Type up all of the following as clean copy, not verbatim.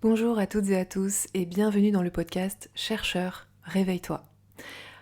Bonjour à toutes et à tous et bienvenue dans le podcast Chercheur, réveille-toi.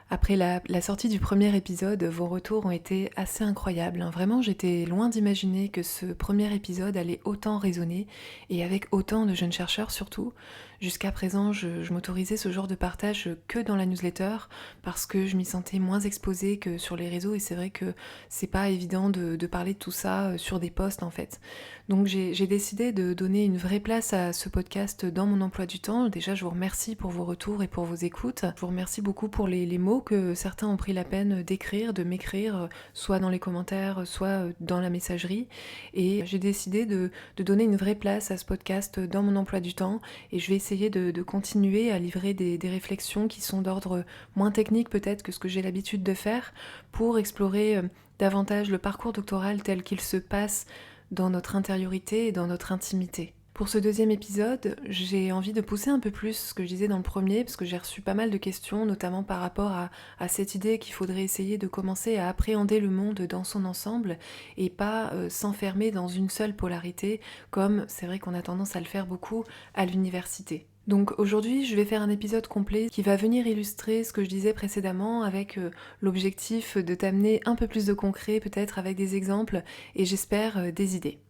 Après la sortie du premier épisode, vos retours ont été assez incroyables. Vraiment, j'étais loin d'imaginer que ce premier épisode allait autant résonner et avec autant de jeunes chercheurs surtout. Jusqu'à présent, je m'autorisais ce genre de partage que dans la newsletter parce que je m'y sentais moins exposée que sur les réseaux et c'est vrai que c'est pas évident de parler de tout ça sur des posts en fait. Donc j'ai décidé de donner une vraie place à ce podcast dans mon emploi du temps. Déjà, je vous remercie pour vos retours et pour vos écoutes. Je vous remercie beaucoup pour les mots que certains ont pris la peine d'écrire, de m'écrire, soit dans les commentaires, soit dans la messagerie. Et j'ai décidé de donner une vraie place à ce podcast dans mon emploi du temps et je vais essayer de continuer à livrer des réflexions qui sont d'ordre moins technique peut-être que ce que j'ai l'habitude de faire pour explorer davantage le parcours doctoral tel qu'il se passe dans notre intériorité et dans notre intimité. Pour ce deuxième épisode, j'ai envie de pousser un peu plus ce que je disais dans le premier, parce que j'ai reçu pas mal de questions, notamment par rapport à cette idée qu'il faudrait essayer de commencer à appréhender le monde dans son ensemble et pas s'enfermer dans une seule polarité, comme c'est vrai qu'on a tendance à le faire beaucoup à l'université. Donc aujourd'hui, je vais faire un épisode complet qui va venir illustrer ce que je disais précédemment avec l'objectif de t'amener un peu plus de concret, peut-être avec des exemples et j'espère des idées.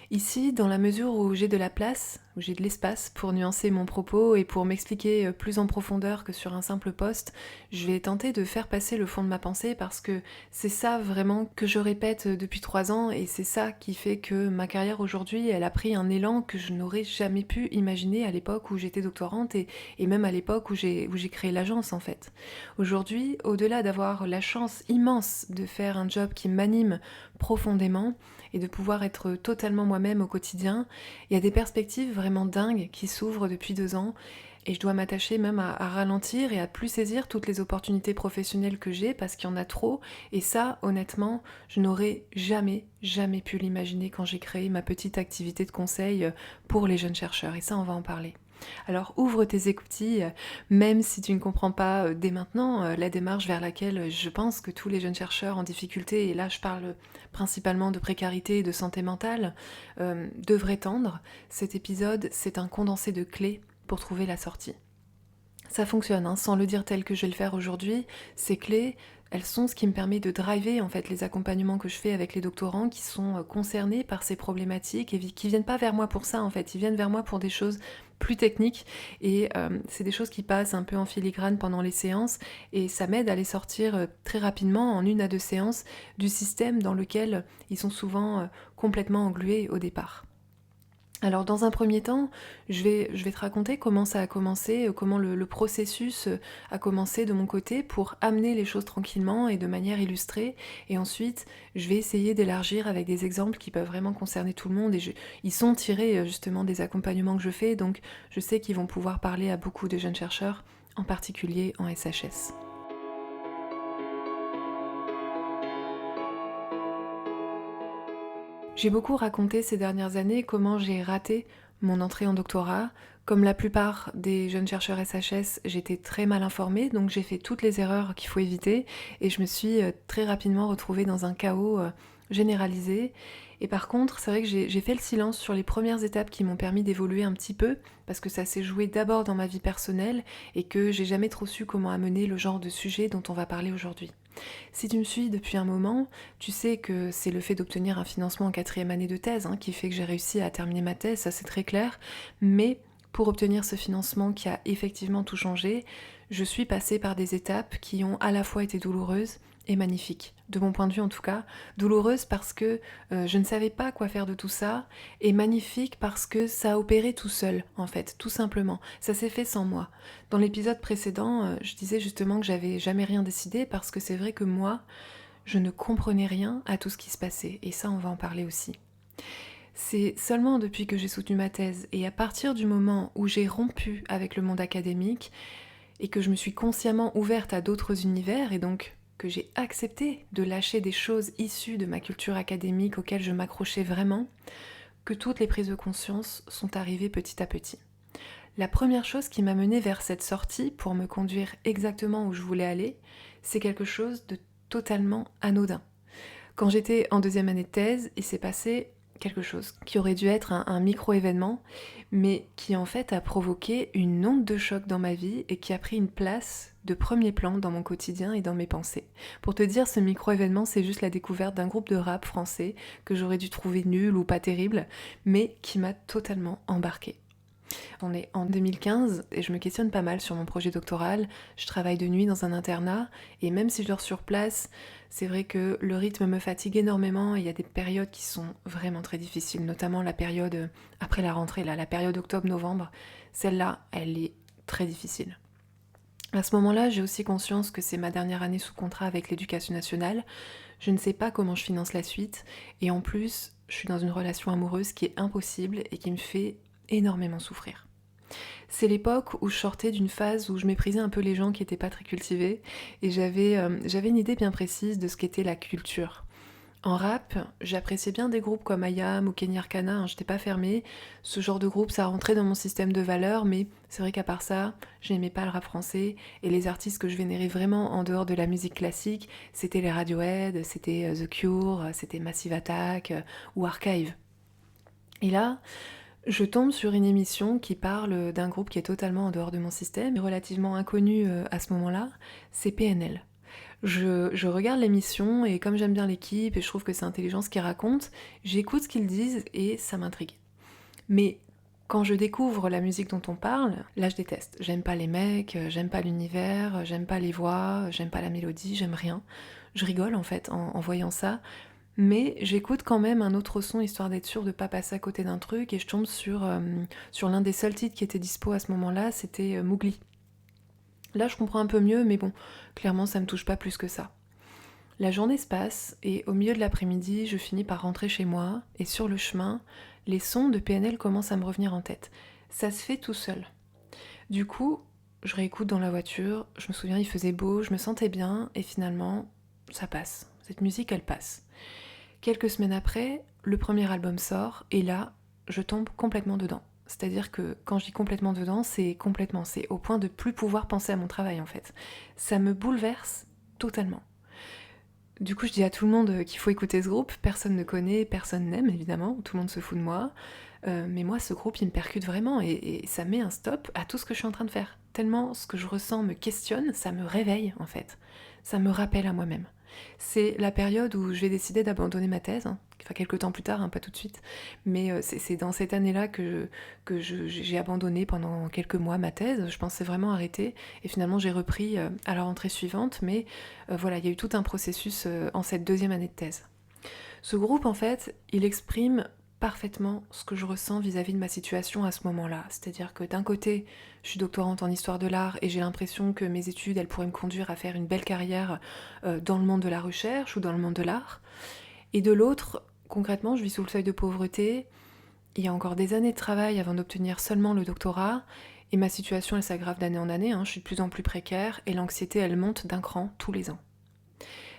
Ici, dans la mesure où j'ai de la place, où j'ai de l'espace pour nuancer mon propos et pour m'expliquer plus en profondeur que sur un simple post, je vais tenter de faire passer le fond de ma pensée parce que c'est ça vraiment que je répète depuis 3 ans et c'est ça qui fait que ma carrière aujourd'hui, elle a pris un élan que je n'aurais jamais pu imaginer à l'époque où j'étais doctorante et même à l'époque où j'ai créé l'agence en fait. Aujourd'hui, au-delà d'avoir la chance immense de faire un job qui m'anime profondément, et de pouvoir être totalement moi-même au quotidien, il y a des perspectives vraiment dingues qui s'ouvrent depuis 2 ans et je dois m'attacher même à ralentir et à plus saisir toutes les opportunités professionnelles que j'ai parce qu'il y en a trop et ça, honnêtement, je n'aurais jamais pu l'imaginer quand j'ai créé ma petite activité de conseil pour les jeunes chercheurs et ça, on va en parler. Alors ouvre tes écoutilles, même si tu ne comprends pas dès maintenant la démarche vers laquelle je pense que tous les jeunes chercheurs en difficulté, et là je parle principalement de précarité et de santé mentale, devraient tendre. Cet épisode, c'est un condensé de clés pour trouver la sortie. Ça fonctionne, sans le dire tel que je vais le faire aujourd'hui, ces clés, elles sont ce qui me permet de driver en fait les accompagnements que je fais avec les doctorants qui sont concernés par ces problématiques et qui viennent pas vers moi pour ça en fait, ils viennent vers moi pour des choses plus techniques et c'est des choses qui passent un peu en filigrane pendant les séances et ça m'aide à les sortir très rapidement en 1 à 2 séances du système dans lequel ils sont souvent complètement englués au départ. Alors dans un premier temps, je vais te raconter comment ça a commencé, comment le processus a commencé de mon côté pour amener les choses tranquillement et de manière illustrée. Et ensuite, je vais essayer d'élargir avec des exemples qui peuvent vraiment concerner tout le monde. Ils sont tirés justement des accompagnements que je fais, donc je sais qu'ils vont pouvoir parler à beaucoup de jeunes chercheurs, en particulier en SHS. J'ai beaucoup raconté ces dernières années comment j'ai raté mon entrée en doctorat. Comme la plupart des jeunes chercheurs SHS, j'étais très mal informée, donc j'ai fait toutes les erreurs qu'il faut éviter et je me suis très rapidement retrouvée dans un chaos généralisé. Et par contre, c'est vrai que j'ai fait le silence sur les premières étapes qui m'ont permis d'évoluer un petit peu, parce que ça s'est joué d'abord dans ma vie personnelle et que j'ai jamais trop su comment amener le genre de sujet dont on va parler aujourd'hui. Si tu me suis depuis un moment, tu sais que c'est le fait d'obtenir un financement en 4e année de thèse qui fait que j'ai réussi à terminer ma thèse, ça c'est très clair, mais pour obtenir ce financement qui a effectivement tout changé, je suis passée par des étapes qui ont à la fois été douloureuses et magnifiques. De mon point de vue en tout cas, douloureuse parce que je ne savais pas quoi faire de tout ça, et magnifique parce que ça a opéré tout seul en fait, tout simplement. Ça s'est fait sans moi. Dans l'épisode précédent, je disais justement que j'avais jamais rien décidé parce que c'est vrai que moi, je ne comprenais rien à tout ce qui se passait, et ça on va en parler aussi. C'est seulement depuis que j'ai soutenu ma thèse et à partir du moment où j'ai rompu avec le monde académique et que je me suis consciemment ouverte à d'autres univers et donc que j'ai accepté de lâcher des choses issues de ma culture académique auxquelles je m'accrochais vraiment, que toutes les prises de conscience sont arrivées petit à petit. La première chose qui m'a menée vers cette sortie pour me conduire exactement où je voulais aller, c'est quelque chose de totalement anodin. Quand j'étais en 2e année de thèse, il s'est passé quelque chose qui aurait dû être un micro-événement, mais qui en fait a provoqué une onde de choc dans ma vie et qui a pris une place de premier plan dans mon quotidien et dans mes pensées. Pour te dire, ce micro-événement, c'est juste la découverte d'un groupe de rap français que j'aurais dû trouver nul ou pas terrible, mais qui m'a totalement embarquée. On est en 2015 et je me questionne pas mal sur mon projet doctoral. Je travaille de nuit dans un internat et même si je dors sur place, c'est vrai que le rythme me fatigue énormément et il y a des périodes qui sont vraiment très difficiles, notamment la période après la rentrée, là, la période octobre-novembre. Celle-là, elle est très difficile. À ce moment-là, j'ai aussi conscience que c'est ma dernière année sous contrat avec l'Éducation nationale. Je ne sais pas comment je finance la suite et en plus, je suis dans une relation amoureuse qui est impossible et qui me fait énormément souffrir. C'est l'époque où je sortais d'une phase où je méprisais un peu les gens qui n'étaient pas très cultivés et j'avais une idée bien précise de ce qu'était la culture. En rap, j'appréciais bien des groupes comme IAM ou Kenny Arcana, hein, j'étais pas fermée. Ce genre de groupe, ça rentrait dans mon système de valeurs, mais c'est vrai qu'à part ça, j'aimais pas le rap français et les artistes que je vénérais vraiment en dehors de la musique classique, c'était les Radiohead, c'était The Cure, c'était Massive Attack ou Archive. Et là, je tombe sur une émission qui parle d'un groupe qui est totalement en dehors de mon système, et relativement inconnu à ce moment-là, c'est PNL. Je regarde l'émission et comme j'aime bien l'équipe et je trouve que c'est intelligent ce qu'ils racontent, j'écoute ce qu'ils disent et ça m'intrigue. Mais quand je découvre la musique dont on parle, là je déteste. J'aime pas les mecs, j'aime pas l'univers, j'aime pas les voix, j'aime pas la mélodie, j'aime rien. Je rigole en fait en voyant ça, mais j'écoute quand même un autre son histoire d'être sûre de pas passer à côté d'un truc et je tombe sur l'un des seuls titres qui était dispo à ce moment-là, c'était Mowgli. Là je comprends un peu mieux, mais bon, clairement ça me touche pas plus que ça. La journée se passe et au milieu de l'après-midi, je finis par rentrer chez moi et sur le chemin, les sons de PNL commencent à me revenir en tête. Ça se fait tout seul. Du coup, je réécoute dans la voiture, je me souviens il faisait beau, je me sentais bien et finalement, ça passe. Cette musique, elle passe. Quelques semaines après, le premier album sort et là, je tombe complètement dedans. C'est-à-dire que quand je dis complètement dedans, c'est au point de plus pouvoir penser à mon travail en fait. Ça me bouleverse totalement. Du coup, je dis à tout le monde qu'il faut écouter ce groupe. Personne ne connaît, personne n'aime, évidemment. Tout le monde se fout de moi. Mais moi, ce groupe, il me percute vraiment et ça met un stop à tout ce que je suis en train de faire. Tellement ce que je ressens me questionne, ça me réveille, en fait. Ça me rappelle à moi-même. C'est la période où je vais décider d'abandonner ma thèse, hein. Enfin quelques temps plus tard, hein, pas tout de suite, mais c'est dans cette année-là j'ai abandonné pendant quelques mois ma thèse. Je pensais vraiment arrêter et finalement j'ai repris à la rentrée suivante, mais voilà, il y a eu tout un processus en cette deuxième année de thèse. Ce groupe, en fait, il exprime parfaitement ce que je ressens vis-à-vis de ma situation à ce moment-là. C'est-à-dire que d'un côté, je suis doctorante en histoire de l'art et j'ai l'impression que mes études, elles pourraient me conduire à faire une belle carrière dans le monde de la recherche ou dans le monde de l'art. Et de l'autre, concrètement, je vis sous le seuil de pauvreté. Il y a encore des années de travail avant d'obtenir seulement le doctorat. Et ma situation, elle s'aggrave d'année en année, hein. Je suis de plus en plus précaire et l'anxiété, elle monte d'un cran tous les ans.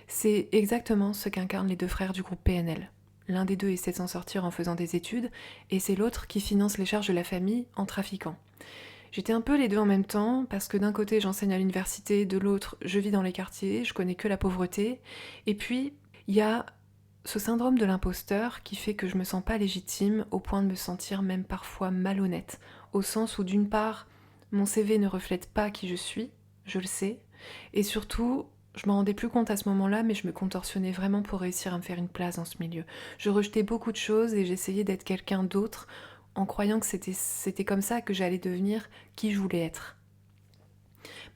C'est exactement ce qu'incarnent les deux frères du groupe PNL. L'un des deux essaie de s'en sortir en faisant des études, et c'est l'autre qui finance les charges de la famille en trafiquant. J'étais un peu les deux en même temps, parce que d'un côté j'enseigne à l'université, de l'autre je vis dans les quartiers, je connais que la pauvreté, et puis il y a ce syndrome de l'imposteur qui fait que je me sens pas légitime au point de me sentir même parfois malhonnête, au sens où d'une part, mon CV ne reflète pas qui je suis, je le sais, et surtout, je m'en rendais plus compte à ce moment-là, mais je me contorsionnais vraiment pour réussir à me faire une place dans ce milieu. Je rejetais beaucoup de choses et j'essayais d'être quelqu'un d'autre en croyant que c'était comme ça que j'allais devenir qui je voulais être.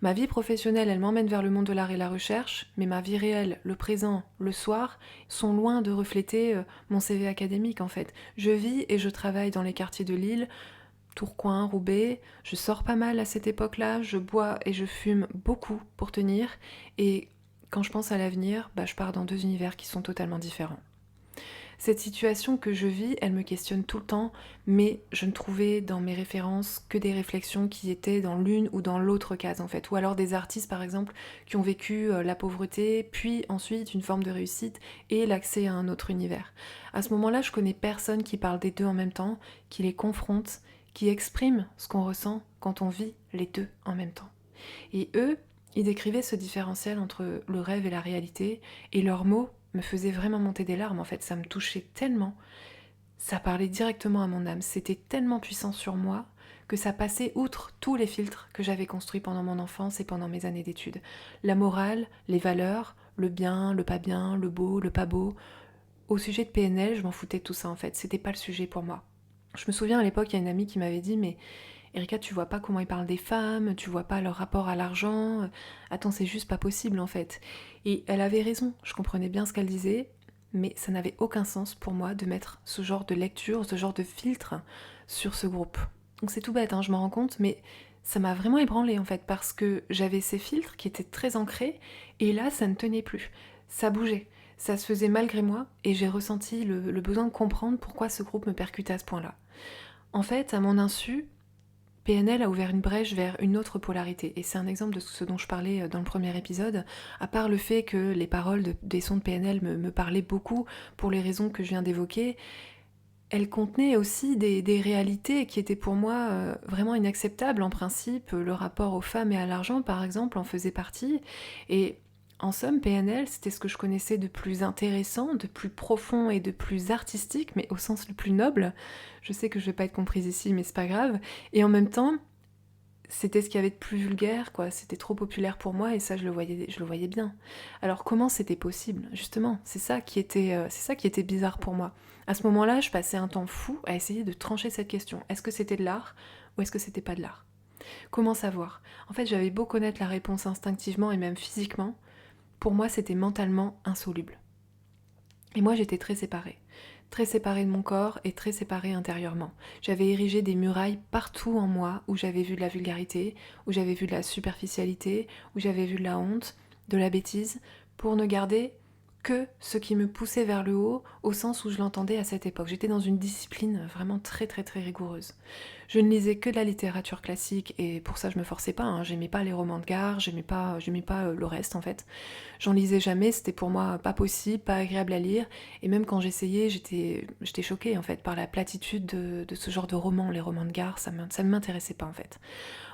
Ma vie professionnelle, elle m'emmène vers le monde de l'art et la recherche, mais ma vie réelle, le présent, le soir, sont loin de refléter mon CV académique en fait. Je vis et je travaille dans les quartiers de Lille, Tourcoing, Roubaix, je sors pas mal à cette époque-là, je bois et je fume beaucoup pour tenir, et quand je pense à l'avenir, je pars dans deux univers qui sont totalement différents. Cette situation que je vis, elle me questionne tout le temps, mais je ne trouvais dans mes références que des réflexions qui étaient dans l'une ou dans l'autre case en fait, ou alors des artistes par exemple qui ont vécu la pauvreté, puis ensuite une forme de réussite et l'accès à un autre univers. À ce moment-là, je connais personne qui parle des deux en même temps, qui les confronte, qui exprime ce qu'on ressent quand on vit les deux en même temps. Et eux, ils décrivaient ce différentiel entre le rêve et la réalité, et leurs mots me faisaient vraiment monter des larmes, en fait, ça me touchait tellement. ça parlait directement à mon âme. C'était tellement puissant sur moi que ça passait outre tous les filtres que j'avais construits pendant mon enfance et pendant mes années d'études. La morale, les valeurs, le bien, le pas bien, le beau, le pas beau. Au sujet de PNL, je m'en foutais de tout ça en fait. C'était pas le sujet pour moi. Je me souviens à l'époque, il y a une amie qui m'avait dit mais Erika, tu vois pas comment ils parlent des femmes, tu vois pas leur rapport à l'argent. Attends, c'est juste pas possible en fait. Et elle avait raison, je comprenais bien ce qu'elle disait, mais ça n'avait aucun sens pour moi de mettre ce genre de lecture, ce genre de filtre sur ce groupe. Donc c'est tout bête, hein, je m'en rends compte, mais ça m'a vraiment ébranlée en fait, parce que j'avais ces filtres qui étaient très ancrés, et là ça ne tenait plus. Ça bougeait, ça se faisait malgré moi, et j'ai ressenti le besoin de comprendre pourquoi ce groupe me percutait à ce point-là. En fait, à mon insu, PNL a ouvert une brèche vers une autre polarité, et c'est un exemple de ce dont je parlais dans le premier épisode. À part le fait que les paroles des sons de PNL me parlaient beaucoup pour les raisons que je viens d'évoquer, elles contenaient aussi des réalités qui étaient pour moi vraiment inacceptables en principe. Le rapport aux femmes et à l'argent, par exemple, en faisait partie. Et en somme, PNL, c'était ce que je connaissais de plus intéressant, de plus profond et de plus artistique, mais au sens le plus noble. Je sais que je vais pas être comprise ici, mais c'est pas grave. Et en même temps, c'était ce qu'il y avait de plus vulgaire, quoi. C'était trop populaire pour moi et ça, je le voyais bien. Alors comment c'était possible? Justement, c'est ça qui était bizarre pour moi. À ce moment-là, je passais un temps fou à essayer de trancher cette question. Est-ce que c'était de l'art ou est-ce que c'était pas de l'art? Comment savoir? En fait, j'avais beau connaître la réponse instinctivement et même physiquement, pour moi, c'était mentalement insoluble. Et moi, j'étais très séparée de mon corps et très séparée intérieurement. J'avais érigé des murailles partout en moi où j'avais vu de la vulgarité, où j'avais vu de la superficialité, où j'avais vu de la honte, de la bêtise, pour ne garder que ce qui me poussait vers le haut au sens où je l'entendais à cette époque. J'étais dans une discipline vraiment très très très rigoureuse. Je ne lisais que de la littérature classique et pour ça je me forçais pas, hein. J'aimais pas les romans de gare, j'aimais pas le reste en fait. J'en lisais jamais, c'était pour moi pas possible, pas agréable à lire, et même quand j'essayais, j'étais choquée en fait par la platitude de ce genre de romans, les romans de gare, ça ne m'intéressait pas en fait.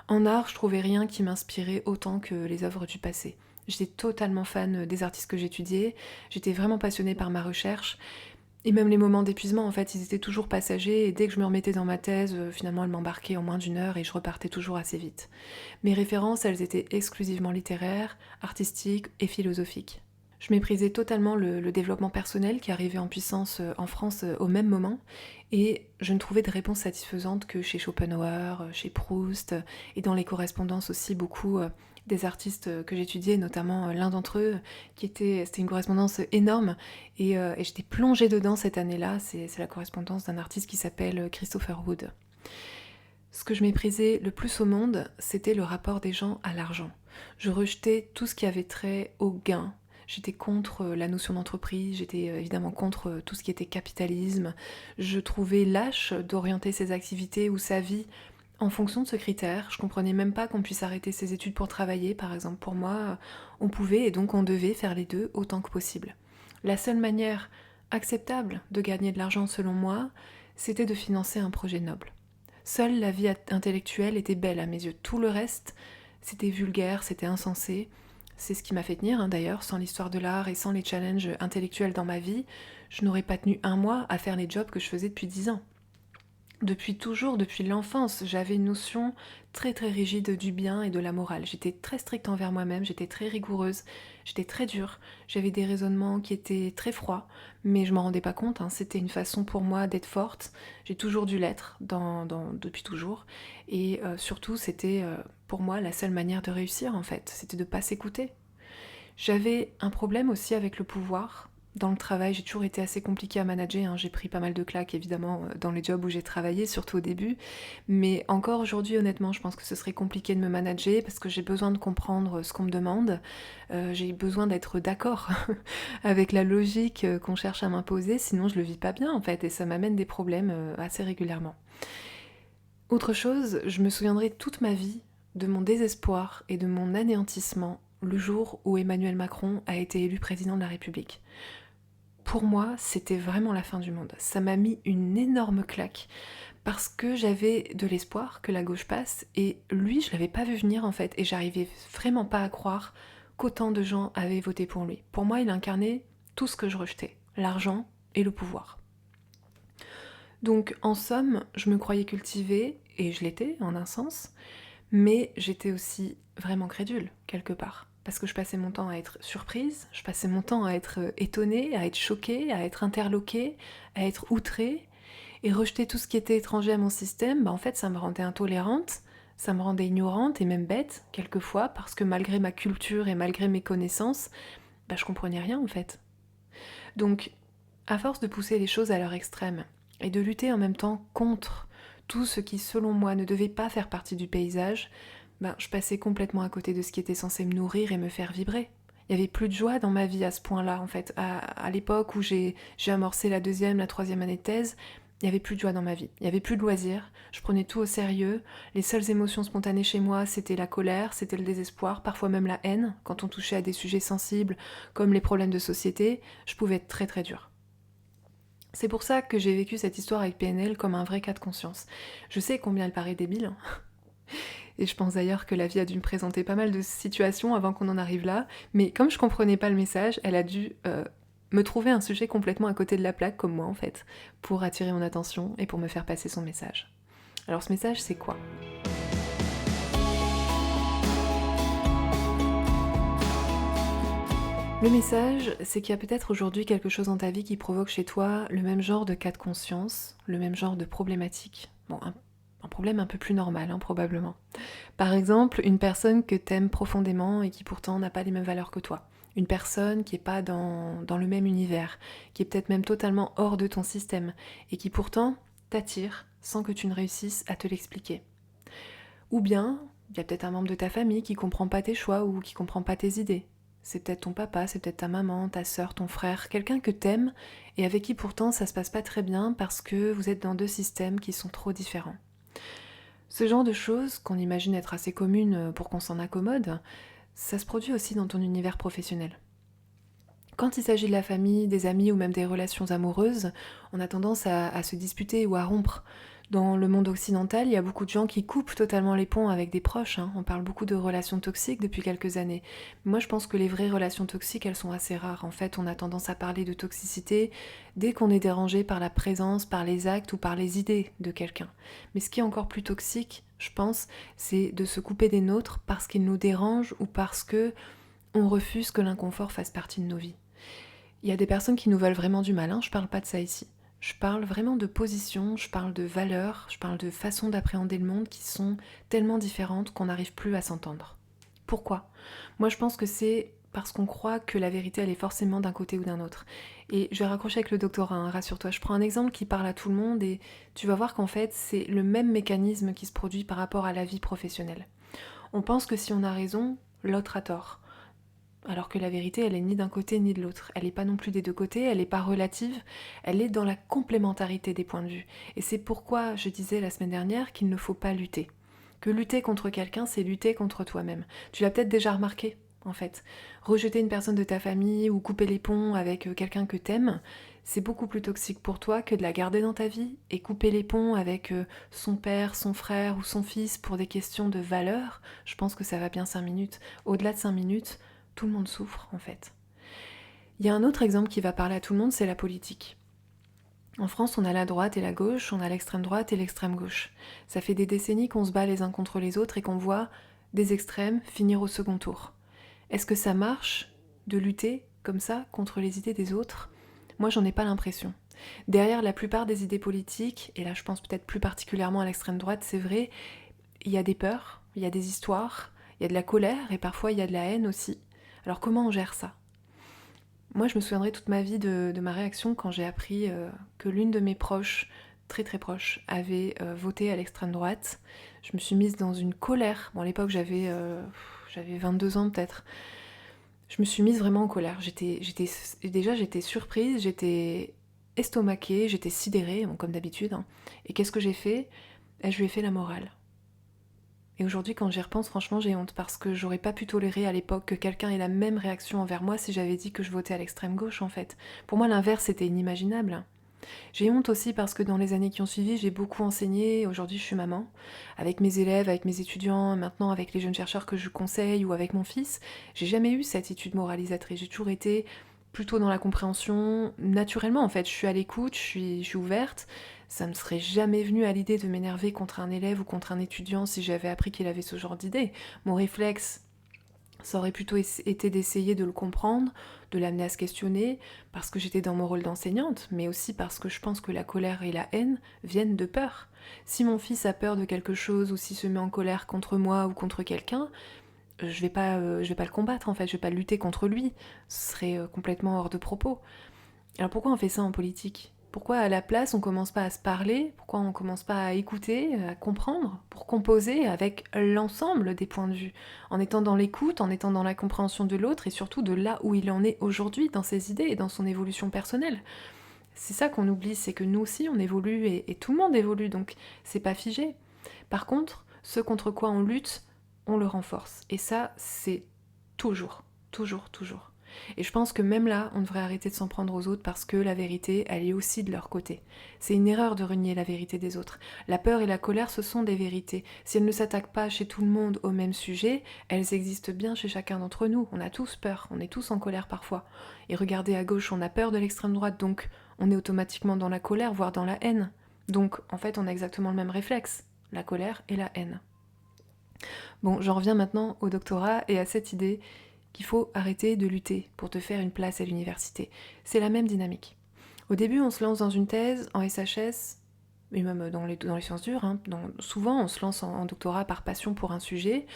En art, je trouvais rien qui m'inspirait autant que les œuvres du passé. J'étais totalement fan des artistes que j'étudiais, j'étais vraiment passionnée par ma recherche, et même les moments d'épuisement, en fait, ils étaient toujours passagers, et dès que je me remettais dans ma thèse, finalement, elle m'embarquait en moins d'une heure et je repartais toujours assez vite. Mes références, elles étaient exclusivement littéraires, artistiques et philosophiques. Je méprisais totalement le développement personnel qui arrivait en puissance en France au même moment, et je ne trouvais de réponse satisfaisante que chez Schopenhauer, chez Proust, et dans les correspondances aussi beaucoup des artistes que j'étudiais, notamment l'un d'entre eux, c'était une correspondance énorme, et j'étais plongée dedans cette année-là, c'est la correspondance d'un artiste qui s'appelle Christopher Wood. Ce que je méprisais le plus au monde, c'était le rapport des gens à l'argent. Je rejetais tout ce qui avait trait au gain. J'étais contre la notion d'entreprise, j'étais évidemment contre tout ce qui était capitalisme. Je trouvais lâche d'orienter ses activités ou sa vie en fonction de ce critère. Je comprenais même pas qu'on puisse arrêter ses études pour travailler, par exemple. Pour moi, on pouvait et donc on devait faire les deux autant que possible. La seule manière acceptable de gagner de l'argent selon moi, c'était de financer un projet noble. Seule la vie intellectuelle était belle à mes yeux. Tout le reste, c'était vulgaire, c'était insensé. C'est ce qui m'a fait tenir, hein, d'ailleurs. Sans l'histoire de l'art et sans les challenges intellectuels dans ma vie, je n'aurais pas tenu un mois à faire les jobs que je faisais depuis 10 ans. Depuis toujours, depuis l'enfance, j'avais une notion très très rigide du bien et de la morale. J'étais très stricte envers moi-même, j'étais très rigoureuse, j'étais très dure, j'avais des raisonnements qui étaient très froids, mais je m'en rendais pas compte, hein. C'était une façon pour moi d'être forte. J'ai toujours dû l'être, depuis toujours, et surtout c'était pour moi la seule manière de réussir en fait, c'était de pas s'écouter. J'avais un problème aussi avec le pouvoir. Dans le travail, j'ai toujours été assez compliquée à manager, hein. J'ai pris pas mal de claques évidemment dans les jobs où j'ai travaillé, surtout au début. Mais encore aujourd'hui, honnêtement, je pense que ce serait compliqué de me manager parce que j'ai besoin de comprendre ce qu'on me demande. J'ai besoin d'être d'accord avec la logique qu'on cherche à m'imposer, sinon je le vis pas bien en fait et ça m'amène des problèmes assez régulièrement. Autre chose, je me souviendrai toute ma vie de mon désespoir et de mon anéantissement le jour où Emmanuel Macron a été élu président de la République. Pour moi, c'était vraiment la fin du monde. Ça m'a mis une énorme claque parce que j'avais de l'espoir que la gauche passe et lui, je l'avais pas vu venir en fait et j'arrivais vraiment pas à croire qu'autant de gens avaient voté pour lui. Pour moi, il incarnait tout ce que je rejetais, l'argent et le pouvoir. Donc en somme, je me croyais cultivée, et je l'étais en un sens, mais j'étais aussi vraiment crédule, quelque part. Parce que je passais mon temps à être surprise, je passais mon temps à être étonnée, à être choquée, à être interloquée, à être outrée, et rejeter tout ce qui était étranger à mon système, en fait ça me rendait intolérante, ça me rendait ignorante et même bête, quelquefois, parce que malgré ma culture et malgré mes connaissances, je comprenais rien en fait. Donc, à force de pousser les choses à leur extrême, et de lutter en même temps contre tout ce qui, selon moi, ne devait pas faire partie du paysage, je passais complètement à côté de ce qui était censé me nourrir et me faire vibrer. Il n'y avait plus de joie dans ma vie à ce point-là, en fait. À l'époque où j'ai amorcé la deuxième, la troisième année de thèse, il n'y avait plus de joie dans ma vie. Il n'y avait plus de loisirs, je prenais tout au sérieux. Les seules émotions spontanées chez moi, c'était la colère, c'était le désespoir, parfois même la haine. Quand on touchait à des sujets sensibles, comme les problèmes de société, je pouvais être très très dure. C'est pour ça que j'ai vécu cette histoire avec PNL comme un vrai cas de conscience. Je sais combien elle paraît débile, et je pense d'ailleurs que la vie a dû me présenter pas mal de situations avant qu'on en arrive là, mais comme je comprenais pas le message, elle a dû me trouver un sujet complètement à côté de la plaque, comme moi en fait, pour attirer mon attention et pour me faire passer son message. Alors ce message, c'est quoi ? Le message, c'est qu'il y a peut-être aujourd'hui quelque chose dans ta vie qui provoque chez toi le même genre de cas de conscience, le même genre de problématique. Bon, un problème un peu plus normal, probablement. Par exemple, une personne que t'aimes profondément et qui pourtant n'a pas les mêmes valeurs que toi. Une personne qui n'est pas dans le même univers, qui est peut-être même totalement hors de ton système, et qui pourtant t'attire sans que tu ne réussisses à te l'expliquer. Ou bien, il y a peut-être un membre de ta famille qui comprend pas tes choix ou qui comprend pas tes idées. C'est peut-être ton papa, c'est peut-être ta maman, ta sœur, ton frère, quelqu'un que t'aimes et avec qui pourtant ça se passe pas très bien parce que vous êtes dans deux systèmes qui sont trop différents. Ce genre de choses, qu'on imagine être assez communes pour qu'on s'en accommode, ça se produit aussi dans ton univers professionnel. Quand il s'agit de la famille, des amis ou même des relations amoureuses, on a tendance à se disputer ou à rompre. Dans le monde occidental, il y a beaucoup de gens qui coupent totalement les ponts avec des proches. On parle beaucoup de relations toxiques depuis quelques années. Moi, je pense que les vraies relations toxiques, elles sont assez rares. En fait, on a tendance à parler de toxicité dès qu'on est dérangé par la présence, par les actes ou par les idées de quelqu'un. Mais ce qui est encore plus toxique, je pense, c'est de se couper des nôtres parce qu'ils nous dérangent ou parce que on refuse que l'inconfort fasse partie de nos vies. Il y a des personnes qui nous veulent vraiment du mal, je parle pas de ça ici. Je parle vraiment de position, je parle de valeurs, je parle de façons d'appréhender le monde qui sont tellement différentes qu'on n'arrive plus à s'entendre. Pourquoi ? Moi je pense que c'est parce qu'on croit que la vérité elle est forcément d'un côté ou d'un autre. Et je vais raccrocher avec le doctorat, rassure-toi. Je prends un exemple qui parle à tout le monde et tu vas voir qu'en fait c'est le même mécanisme qui se produit par rapport à la vie professionnelle. On pense que si on a raison, l'autre a tort. Alors que la vérité, elle est ni d'un côté ni de l'autre. Elle n'est pas non plus des deux côtés, elle n'est pas relative, elle est dans la complémentarité des points de vue. Et c'est pourquoi je disais la semaine dernière qu'il ne faut pas lutter. Que lutter contre quelqu'un, c'est lutter contre toi-même. Tu l'as peut-être déjà remarqué, en fait. Rejeter une personne de ta famille ou couper les ponts avec quelqu'un que t'aimes, c'est beaucoup plus toxique pour toi que de la garder dans ta vie et couper les ponts avec son père, son frère ou son fils pour des questions de valeur. Je pense que ça va bien 5 minutes. Au-delà de 5 minutes, tout le monde souffre en fait. Il y a un autre exemple qui va parler à tout le monde, c'est la politique. En France, on a la droite et la gauche, on a l'extrême droite et l'extrême gauche. Ça fait des décennies qu'on se bat les uns contre les autres et qu'on voit des extrêmes finir au second tour. Est-ce que ça marche de lutter comme ça contre les idées des autres ? Moi, j'en ai pas l'impression. Derrière la plupart des idées politiques, et là je pense peut-être plus particulièrement à l'extrême droite, c'est vrai, il y a des peurs, il y a des histoires, il y a de la colère et parfois il y a de la haine aussi. Alors comment on gère ça ? Moi je me souviendrai toute ma vie de ma réaction quand j'ai appris que l'une de mes proches, très très proches, avait voté à l'extrême droite. Je me suis mise dans une colère. Bon à l'époque j'avais 22 ans peut-être. Je me suis mise vraiment en colère. J'étais surprise, j'étais estomaquée, j'étais sidérée, comme d'habitude. Et qu'est-ce que j'ai fait ? Je lui ai fait la morale. Et aujourd'hui, quand j'y repense, franchement, j'ai honte parce que j'aurais pas pu tolérer à l'époque que quelqu'un ait la même réaction envers moi si j'avais dit que je votais à l'extrême gauche, en fait. Pour moi, l'inverse, c'était inimaginable. J'ai honte aussi parce que dans les années qui ont suivi, j'ai beaucoup enseigné. Aujourd'hui, je suis maman. Avec mes élèves, avec mes étudiants, maintenant avec les jeunes chercheurs que je conseille ou avec mon fils, j'ai jamais eu cette attitude moralisatrice. J'ai toujours été plutôt dans la compréhension, naturellement en fait. Je suis à l'écoute, je suis ouverte. Ça me serait jamais venu à l'idée de m'énerver contre un élève ou contre un étudiant si j'avais appris qu'il avait ce genre d'idée. Mon réflexe, ça aurait plutôt été d'essayer de le comprendre, de l'amener à se questionner, parce que j'étais dans mon rôle d'enseignante, mais aussi parce que je pense que la colère et la haine viennent de peur. Si mon fils a peur de quelque chose ou s'il se met en colère contre moi ou contre quelqu'un, je vais pas le combattre en fait, je vais pas lutter contre lui. Ce serait complètement hors de propos. Alors pourquoi on fait ça en politique ? Pourquoi à la place on commence pas à se parler ? Pourquoi on commence pas à écouter, à comprendre, pour composer avec l'ensemble des points de vue, en étant dans l'écoute, en étant dans la compréhension de l'autre et surtout de là où il en est aujourd'hui dans ses idées et dans son évolution personnelle. C'est ça qu'on oublie, c'est que nous aussi on évolue et tout le monde évolue, donc c'est pas figé. Par contre, ce contre quoi on lutte, on le renforce. Et ça, c'est toujours, toujours, toujours. Et je pense que même là, on devrait arrêter de s'en prendre aux autres parce que la vérité, elle est aussi de leur côté. C'est une erreur de renier la vérité des autres. La peur et la colère, ce sont des vérités. Si elles ne s'attaquent pas chez tout le monde au même sujet, elles existent bien chez chacun d'entre nous. On a tous peur, on est tous en colère parfois. Et regardez à gauche, on a peur de l'extrême droite, donc on est automatiquement dans la colère, voire dans la haine. Donc en fait, on a exactement le même réflexe, la colère et la haine. Bon, j'en reviens maintenant au doctorat et à cette idée qu'il faut arrêter de lutter pour te faire une place à l'université. C'est la même dynamique. Au début, on se lance dans une thèse en SHS, et même dans les sciences dures. Souvent, on se lance en doctorat par passion pour un sujet.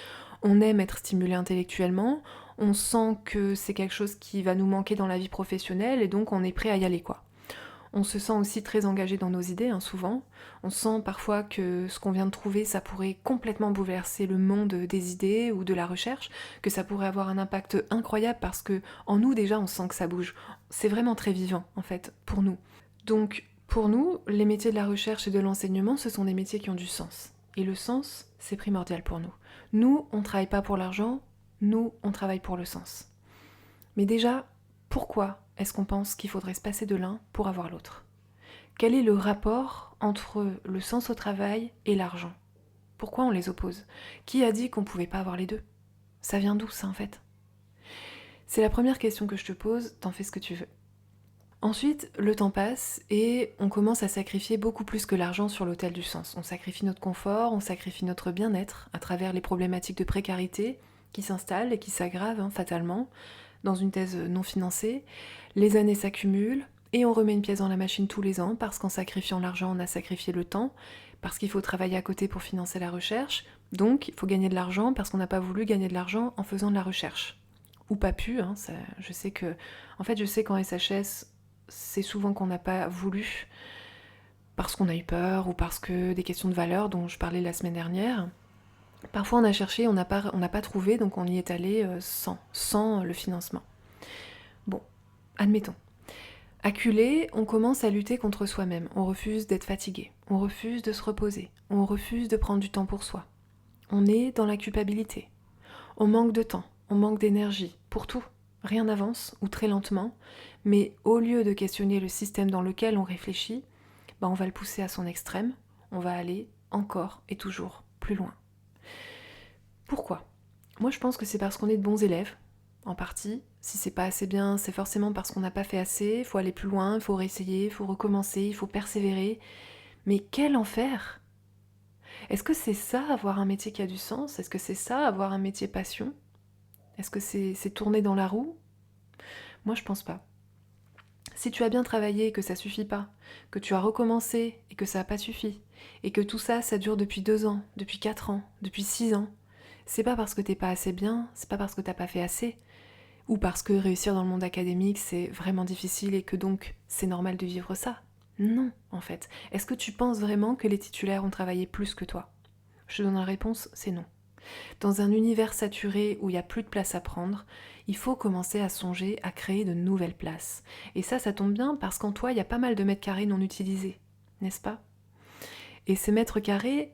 On aime être stimulé intellectuellement. On sent que c'est quelque chose qui va nous manquer dans la vie professionnelle et donc on est prêt à y aller, quoi. On se sent aussi très engagé dans nos idées, souvent. On sent parfois que ce qu'on vient de trouver, ça pourrait complètement bouleverser le monde des idées ou de la recherche, que ça pourrait avoir un impact incroyable parce que en nous déjà on sent que ça bouge. C'est vraiment très vivant en fait pour nous. Donc pour nous, les métiers de la recherche et de l'enseignement, ce sont des métiers qui ont du sens. Et le sens, c'est primordial pour nous. Nous, on ne travaille pas pour l'argent, nous, on travaille pour le sens. Mais déjà, pourquoi est-ce qu'on pense qu'il faudrait se passer de l'un pour avoir l'autre ? Quel est le rapport entre le sens au travail et l'argent ? Pourquoi on les oppose ? Qui a dit qu'on ne pouvait pas avoir les deux ? Ça vient d'où ça en fait ? C'est la première question que je te pose, t'en fais ce que tu veux. Ensuite, le temps passe et on commence à sacrifier beaucoup plus que l'argent sur l'autel du sens. On sacrifie notre confort, on sacrifie notre bien-être à travers les problématiques de précarité qui s'installent et qui s'aggravent fatalement dans une thèse non financée. Les années s'accumulent et on remet une pièce dans la machine tous les ans parce qu'en sacrifiant l'argent, on a sacrifié le temps, parce qu'il faut travailler à côté pour financer la recherche, donc il faut gagner de l'argent parce qu'on n'a pas voulu gagner de l'argent en faisant de la recherche. Ou pas pu, je sais qu'en SHS, c'est souvent qu'on n'a pas voulu parce qu'on a eu peur ou parce que des questions de valeur dont je parlais la semaine dernière. Parfois on a cherché, on n'a pas trouvé, donc on y est allé sans le financement. Bon, admettons. Acculé, on commence à lutter contre soi-même. On refuse d'être fatigué, on refuse de se reposer, on refuse de prendre du temps pour soi. On est dans la culpabilité. On manque de temps, on manque d'énergie, pour tout. Rien n'avance, ou très lentement, mais au lieu de questionner le système dans lequel on réfléchit, on va le pousser à son extrême, on va aller encore et toujours plus loin. Pourquoi ? Moi je pense que c'est parce qu'on est de bons élèves, en partie. Si c'est pas assez bien, c'est forcément parce qu'on n'a pas fait assez, il faut aller plus loin, il faut réessayer, il faut recommencer, il faut persévérer. Mais quel enfer ! Est-ce que c'est ça, avoir un métier qui a du sens ? Est-ce que c'est ça, avoir un métier passion ? Est-ce que c'est tourner dans la roue ? Moi je pense pas. Si tu as bien travaillé et que ça suffit pas, que tu as recommencé et que ça n'a pas suffi, et que tout ça, ça dure depuis 2 ans, depuis 4 ans, depuis 6 ans, c'est pas parce que t'es pas assez bien, c'est pas parce que t'as pas fait assez, ou parce que réussir dans le monde académique c'est vraiment difficile et que donc c'est normal de vivre ça. Non, en fait. Est-ce que tu penses vraiment que les titulaires ont travaillé plus que toi ? Je te donne la réponse, c'est non. Dans un univers saturé où il n'y a plus de place à prendre, il faut commencer à songer à créer de nouvelles places. Et ça tombe bien parce qu'en toi, il y a pas mal de mètres carrés non utilisés, n'est-ce pas ? Et ces mètres carrés,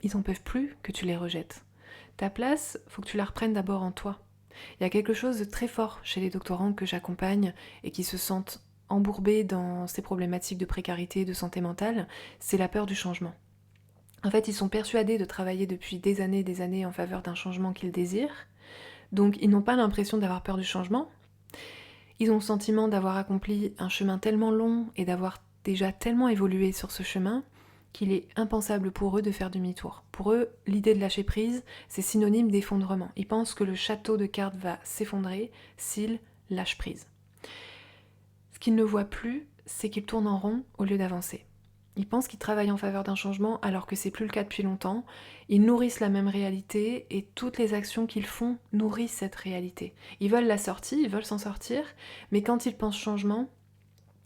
ils n'en peuvent plus que tu les rejettes. Ta place, faut que tu la reprennes d'abord en toi. Il y a quelque chose de très fort chez les doctorants que j'accompagne et qui se sentent embourbés dans ces problématiques de précarité et de santé mentale, c'est la peur du changement. En fait, ils sont persuadés de travailler depuis des années en faveur d'un changement qu'ils désirent, donc ils n'ont pas l'impression d'avoir peur du changement. Ils ont le sentiment d'avoir accompli un chemin tellement long et d'avoir déjà tellement évolué sur ce chemin qu'il est impensable pour eux de faire demi-tour. Pour eux, l'idée de lâcher prise, c'est synonyme d'effondrement. Ils pensent que le château de cartes va s'effondrer s'ils lâchent prise. Ce qu'ils ne voient plus, c'est qu'ils tournent en rond au lieu d'avancer. Ils pensent qu'ils travaillent en faveur d'un changement alors que c'est plus le cas depuis longtemps. Ils nourrissent la même réalité et toutes les actions qu'ils font nourrissent cette réalité. Ils veulent la sortie, ils veulent s'en sortir, mais quand ils pensent changement,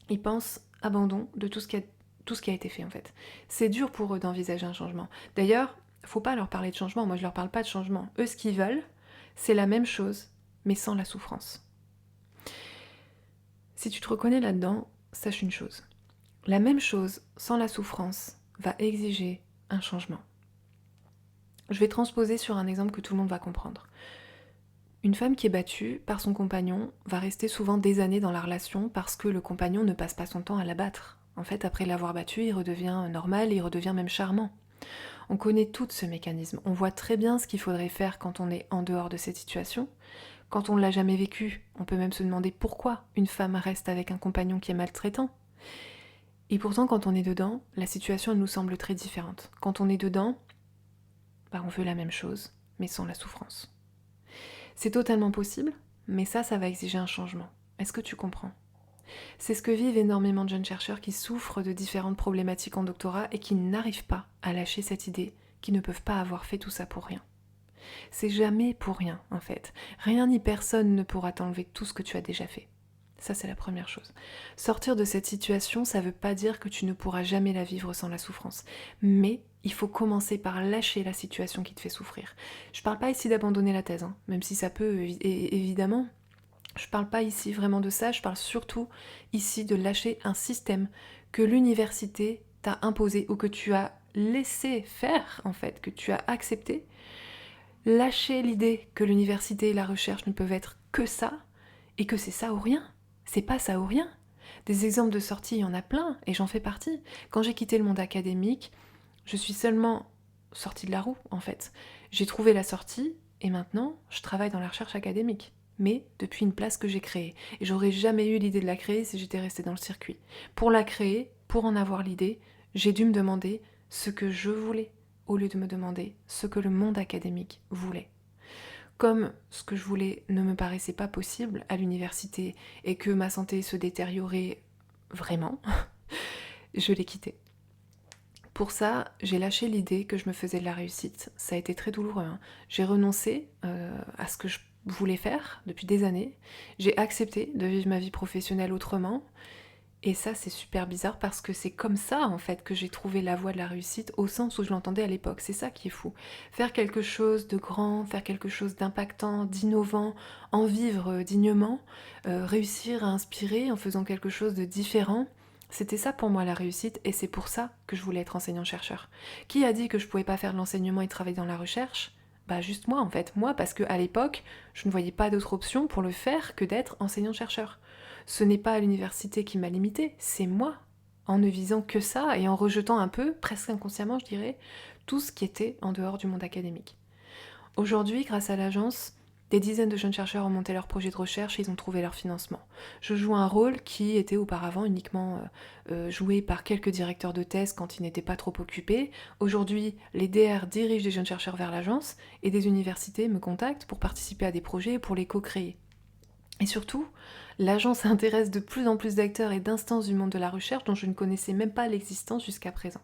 ils pensent abandon de tout ce qui a été fait en fait. C'est dur pour eux d'envisager un changement. D'ailleurs, faut pas leur parler de changement, moi je leur parle pas de changement. Eux, ce qu'ils veulent, c'est la même chose, mais sans la souffrance. Si tu te reconnais là-dedans, sache une chose. La même chose, sans la souffrance, va exiger un changement. Je vais transposer sur un exemple que tout le monde va comprendre. Une femme qui est battue par son compagnon va rester souvent des années dans la relation parce que le compagnon ne passe pas son temps à la battre. En fait, après l'avoir battue, il redevient normal, il redevient même charmant. On connaît tout ce mécanisme. On voit très bien ce qu'il faudrait faire quand on est en dehors de cette situation. Quand on ne l'a jamais vécu, on peut même se demander pourquoi une femme reste avec un compagnon qui est maltraitant. Et pourtant, quand on est dedans, la situation elle nous semble très différente. Quand on est dedans, on veut la même chose, mais sans la souffrance. C'est totalement possible, mais ça va exiger un changement. Est-ce que tu comprends ? C'est ce que vivent énormément de jeunes chercheurs qui souffrent de différentes problématiques en doctorat et qui n'arrivent pas à lâcher cette idée qu'ils ne peuvent pas avoir fait tout ça pour rien. C'est jamais pour rien, en fait. Rien ni personne ne pourra t'enlever tout ce que tu as déjà fait. Ça, c'est la première chose. Sortir de cette situation, ça ne veut pas dire que tu ne pourras jamais la vivre sans la souffrance. Mais il faut commencer par lâcher la situation qui te fait souffrir. Je ne parle pas ici d'abandonner la thèse, même si ça peut, évidemment. Je ne parle pas ici vraiment de ça, je parle surtout ici de lâcher un système que l'université t'a imposé ou que tu as laissé faire, en fait, que tu as accepté. Lâcher l'idée que l'université et la recherche ne peuvent être que ça, et que c'est ça ou rien. C'est pas ça ou rien. Des exemples de sortie, il y en a plein, et j'en fais partie. Quand j'ai quitté le monde académique, je suis seulement sortie de la roue, en fait. J'ai trouvé la sortie, et maintenant, je travaille dans la recherche académique. Mais depuis une place que j'ai créée. Et j'aurais jamais eu l'idée de la créer si j'étais restée dans le circuit. Pour la créer, pour en avoir l'idée, j'ai dû me demander ce que je voulais, au lieu de me demander ce que le monde académique voulait. Comme ce que je voulais ne me paraissait pas possible à l'université et que ma santé se détériorait vraiment, je l'ai quitté. Pour ça, j'ai lâché l'idée que je me faisais de la réussite. Ça a été très douloureux. J'ai renoncé à ce que je voulais faire depuis des années. J'ai accepté de vivre ma vie professionnelle autrement. Et ça, c'est super bizarre parce que c'est comme ça, en fait, que j'ai trouvé la voie de la réussite au sens où je l'entendais à l'époque. C'est ça qui est fou. Faire quelque chose de grand, faire quelque chose d'impactant, d'innovant, en vivre dignement, réussir à inspirer en faisant quelque chose de différent, c'était ça pour moi la réussite et c'est pour ça que je voulais être enseignant-chercheur. Qui a dit que je pouvais pas faire de l'enseignement et travailler dans la recherche ? Juste moi en fait. Moi parce qu'à l'époque, je ne voyais pas d'autre option pour le faire que d'être enseignant-chercheur. Ce n'est pas l'université qui m'a limité, c'est moi, en ne visant que ça et en rejetant un peu, presque inconsciemment je dirais, tout ce qui était en dehors du monde académique. Aujourd'hui, grâce à l'agence, des dizaines de jeunes chercheurs ont monté leur projet de recherche et ils ont trouvé leur financement. Je joue un rôle qui était auparavant uniquement joué par quelques directeurs de thèse quand ils n'étaient pas trop occupés. Aujourd'hui, les DR dirigent des jeunes chercheurs vers l'agence et des universités me contactent pour participer à des projets et pour les co-créer. Et surtout, l'agence intéresse de plus en plus d'acteurs et d'instances du monde de la recherche dont je ne connaissais même pas l'existence jusqu'à présent.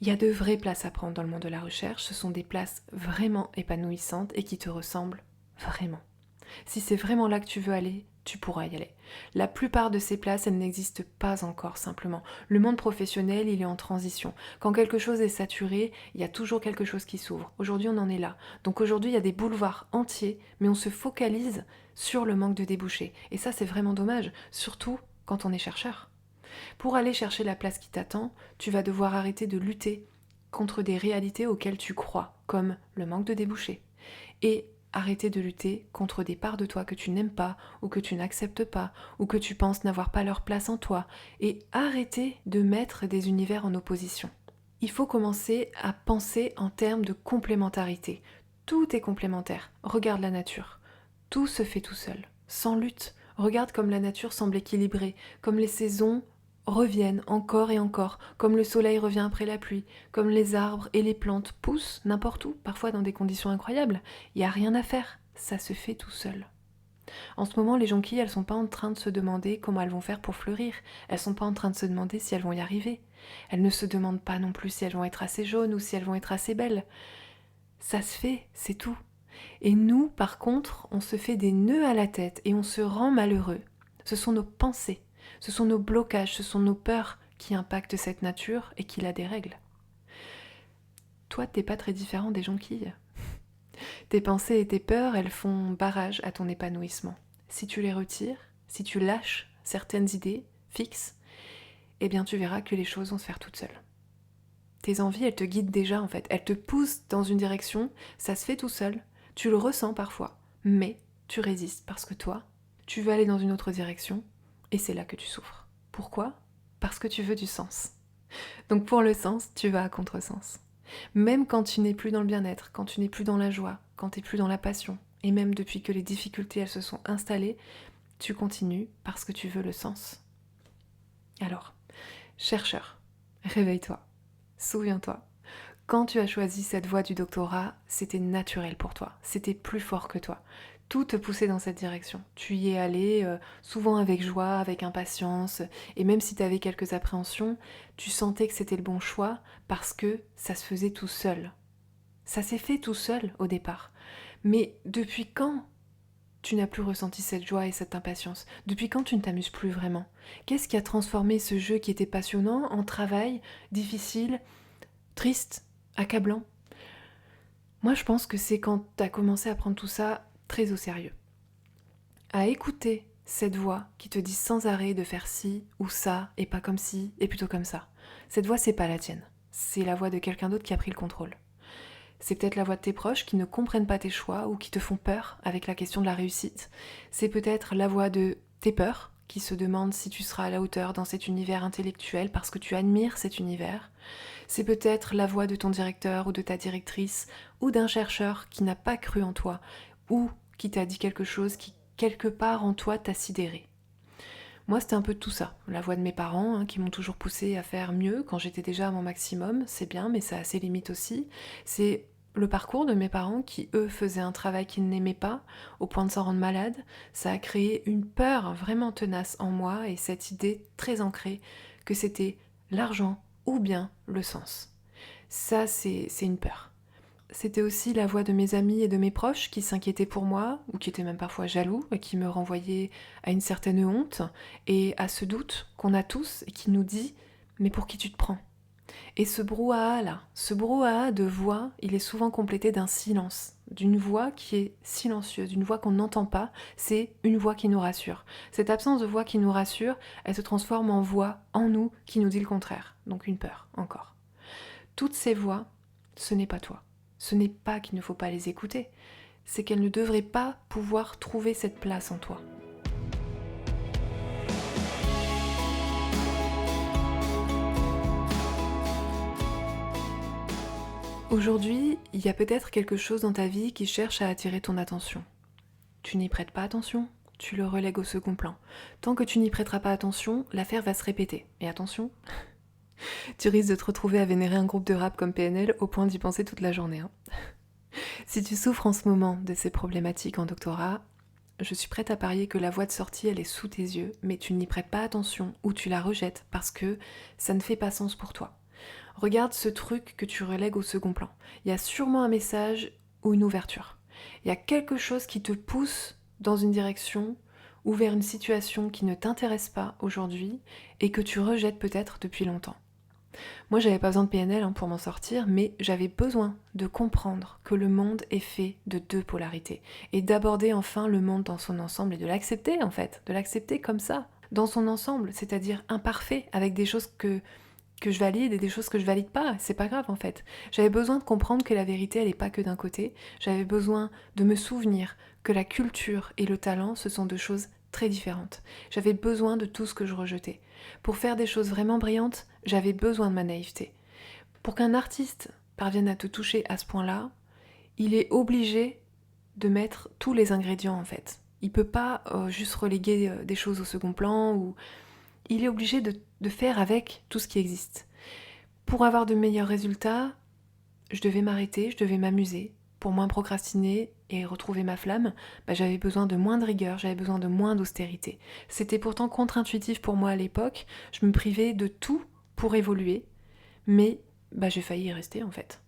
Il y a de vraies places à prendre dans le monde de la recherche, ce sont des places vraiment épanouissantes et qui te ressemblent vraiment. Si c'est vraiment là que tu veux aller, tu pourras y aller. La plupart de ces places, elles n'existent pas encore simplement. Le monde professionnel, il est en transition. Quand quelque chose est saturé, il y a toujours quelque chose qui s'ouvre. Aujourd'hui, on en est là. Donc aujourd'hui, il y a des boulevards entiers, mais on se focalise sur le manque de débouchés. Et ça, c'est vraiment dommage, surtout quand on est chercheur. Pour aller chercher la place qui t'attend, tu vas devoir arrêter de lutter contre des réalités auxquelles tu crois, comme le manque de débouchés, et arrêter de lutter contre des parts de toi que tu n'aimes pas, ou que tu n'acceptes pas, ou que tu penses n'avoir pas leur place en toi, et arrêter de mettre des univers en opposition. Il faut commencer à penser en termes de complémentarité. Tout est complémentaire. Regarde la nature. Tout se fait tout seul, sans lutte. Regarde comme la nature semble équilibrée, comme les saisons reviennent encore et encore, comme le soleil revient après la pluie, comme les arbres et les plantes poussent n'importe où, parfois dans des conditions incroyables. Il n'y a rien à faire, ça se fait tout seul. En ce moment, les jonquilles, elles sont pas en train de se demander comment elles vont faire pour fleurir. Elles sont pas en train de se demander si elles vont y arriver. Elles ne se demandent pas non plus si elles vont être assez jaunes ou si elles vont être assez belles. Ça se fait, c'est tout. Et nous, par contre, on se fait des nœuds à la tête et on se rend malheureux. Ce sont nos pensées, ce sont nos blocages, ce sont nos peurs qui impactent cette nature et qui la dérèglent. Toi, t'es pas très différent des jonquilles. Tes pensées et tes peurs, elles font barrage à ton épanouissement. Si tu les retires, si tu lâches certaines idées fixes, eh bien tu verras que les choses vont se faire toutes seules. Tes envies, elles te guident déjà en fait. Elles te poussent dans une direction, ça se fait tout seul. Tu le ressens parfois, mais tu résistes parce que toi, tu veux aller dans une autre direction et c'est là que tu souffres. Pourquoi ? Parce que tu veux du sens. Donc pour le sens, tu vas à contresens. Même quand tu n'es plus dans le bien-être, quand tu n'es plus dans la joie, quand tu n'es plus dans la passion, et même depuis que les difficultés elles se sont installées, tu continues parce que tu veux le sens. Alors, chercheur, réveille-toi, souviens-toi. Quand tu as choisi cette voie du doctorat, c'était naturel pour toi, c'était plus fort que toi. Tout te poussait dans cette direction. Tu y es allé souvent avec joie, avec impatience, et même si tu avais quelques appréhensions, tu sentais que c'était le bon choix parce que ça se faisait tout seul. Ça s'est fait tout seul au départ. Mais depuis quand tu n'as plus ressenti cette joie et cette impatience ? Depuis quand tu ne t'amuses plus vraiment ? Qu'est-ce qui a transformé ce jeu qui était passionnant en travail difficile, triste, accablant ? Moi, je pense que c'est quand tu as commencé à prendre tout ça très au sérieux. À écouter cette voix qui te dit sans arrêt de faire ci ou ça, et pas comme ci, et plutôt comme ça. Cette voix, c'est pas la tienne. C'est la voix de quelqu'un d'autre qui a pris le contrôle. C'est peut-être la voix de tes proches qui ne comprennent pas tes choix ou qui te font peur avec la question de la réussite. C'est peut-être la voix de tes peurs qui se demandent si tu seras à la hauteur dans cet univers intellectuel parce que tu admires cet univers. C'est peut-être la voix de ton directeur ou de ta directrice ou d'un chercheur qui n'a pas cru en toi ou qui t'a dit quelque chose qui, quelque part en toi, t'a sidéré. Moi, c'était un peu tout ça. La voix de mes parents qui m'ont toujours poussé à faire mieux quand j'étais déjà à mon maximum, c'est bien, mais ça a ses limites aussi. C'est le parcours de mes parents qui, eux, faisaient un travail qu'ils n'aimaient pas, au point de s'en rendre malade. Ça a créé une peur vraiment tenace en moi et cette idée très ancrée que c'était l'argent ou bien le sens. Ça, c'est une peur. C'était aussi la voix de mes amis et de mes proches qui s'inquiétaient pour moi, ou qui étaient même parfois jaloux, et qui me renvoyaient à une certaine honte, et à ce doute qu'on a tous, et qui nous dit « mais pour qui tu te prends ?» Et ce brouhaha-là, ce brouhaha de voix, il est souvent complété d'un silence, d'une voix qui est silencieuse, d'une voix qu'on n'entend pas, c'est une voix qui nous rassure. Cette absence de voix qui nous rassure, elle se transforme en voix en nous qui nous dit le contraire, donc une peur, encore. Toutes ces voix, ce n'est pas toi. Ce n'est pas qu'il ne faut pas les écouter, c'est qu'elles ne devraient pas pouvoir trouver cette place en toi. Aujourd'hui, il y a peut-être quelque chose dans ta vie qui cherche à attirer ton attention. Tu n'y prêtes pas attention, tu le relègues au second plan. Tant que tu n'y prêteras pas attention, l'affaire va se répéter. Et attention, tu risques de te retrouver à vénérer un groupe de rap comme PNL au point d'y penser toute la journée. Si tu souffres en ce moment de ces problématiques en doctorat, je suis prête à parier que la voie de sortie, elle est sous tes yeux, mais tu n'y prêtes pas attention ou tu la rejettes parce que ça ne fait pas sens pour toi. Regarde ce truc que tu relègues au second plan. Il y a sûrement un message ou une ouverture. Il y a quelque chose qui te pousse dans une direction ou vers une situation qui ne t'intéresse pas aujourd'hui et que tu rejettes peut-être depuis longtemps. Moi, j'avais pas besoin de PNL pour m'en sortir, mais j'avais besoin de comprendre que le monde est fait de deux polarités et d'aborder enfin le monde dans son ensemble et de l'accepter en fait, de l'accepter comme ça, dans son ensemble, c'est-à-dire imparfait, avec des choses que je valide et des choses que je valide pas, c'est pas grave en fait. J'avais besoin de comprendre que la vérité elle est pas que d'un côté, j'avais besoin de me souvenir que la culture et le talent ce sont deux choses très différentes. J'avais besoin de tout ce que je rejetais. Pour faire des choses vraiment brillantes, j'avais besoin de ma naïveté. Pour qu'un artiste parvienne à te toucher à ce point-là, il est obligé de mettre tous les ingrédients en fait. Il peut pas juste reléguer des choses au second plan ou il est obligé de faire avec tout ce qui existe. Pour avoir de meilleurs résultats, je devais m'arrêter, je devais m'amuser. Pour moins procrastiner et retrouver ma flamme, j'avais besoin de moins de rigueur, j'avais besoin de moins d'austérité. C'était pourtant contre-intuitif pour moi à l'époque, je me privais de tout pour évoluer, mais j'ai failli y rester en fait.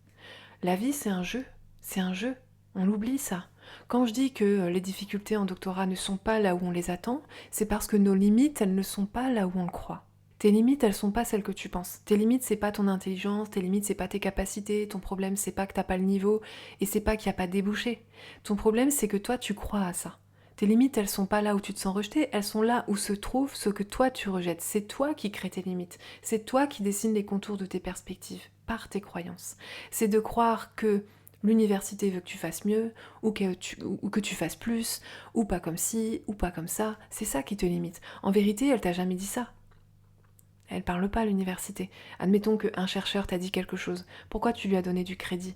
La vie c'est un jeu, on l'oublie ça. Quand je dis que les difficultés en doctorat ne sont pas là où on les attend, c'est parce que nos limites, elles ne sont pas là où on le croit. Tes limites, elles sont pas celles que tu penses. Tes limites, c'est pas ton intelligence, tes limites, c'est pas tes capacités, ton problème, c'est pas que t'as pas le niveau, et c'est pas qu'il n'y a pas de débouché. Ton problème, c'est que toi, tu crois à ça. Tes limites, elles sont pas là où tu te sens rejeté, elles sont là où se trouve ce que toi tu rejettes. C'est toi qui crée tes limites. C'est toi qui dessine les contours de tes perspectives, par tes croyances. C'est de croire que l'université veut que tu fasses mieux, ou que tu fasses plus, ou pas comme ci, ou pas comme ça. C'est ça qui te limite. En vérité, elle t'a jamais dit ça. Elle parle pas à l'université. Admettons qu'un chercheur t'a dit quelque chose. Pourquoi tu lui as donné du crédit?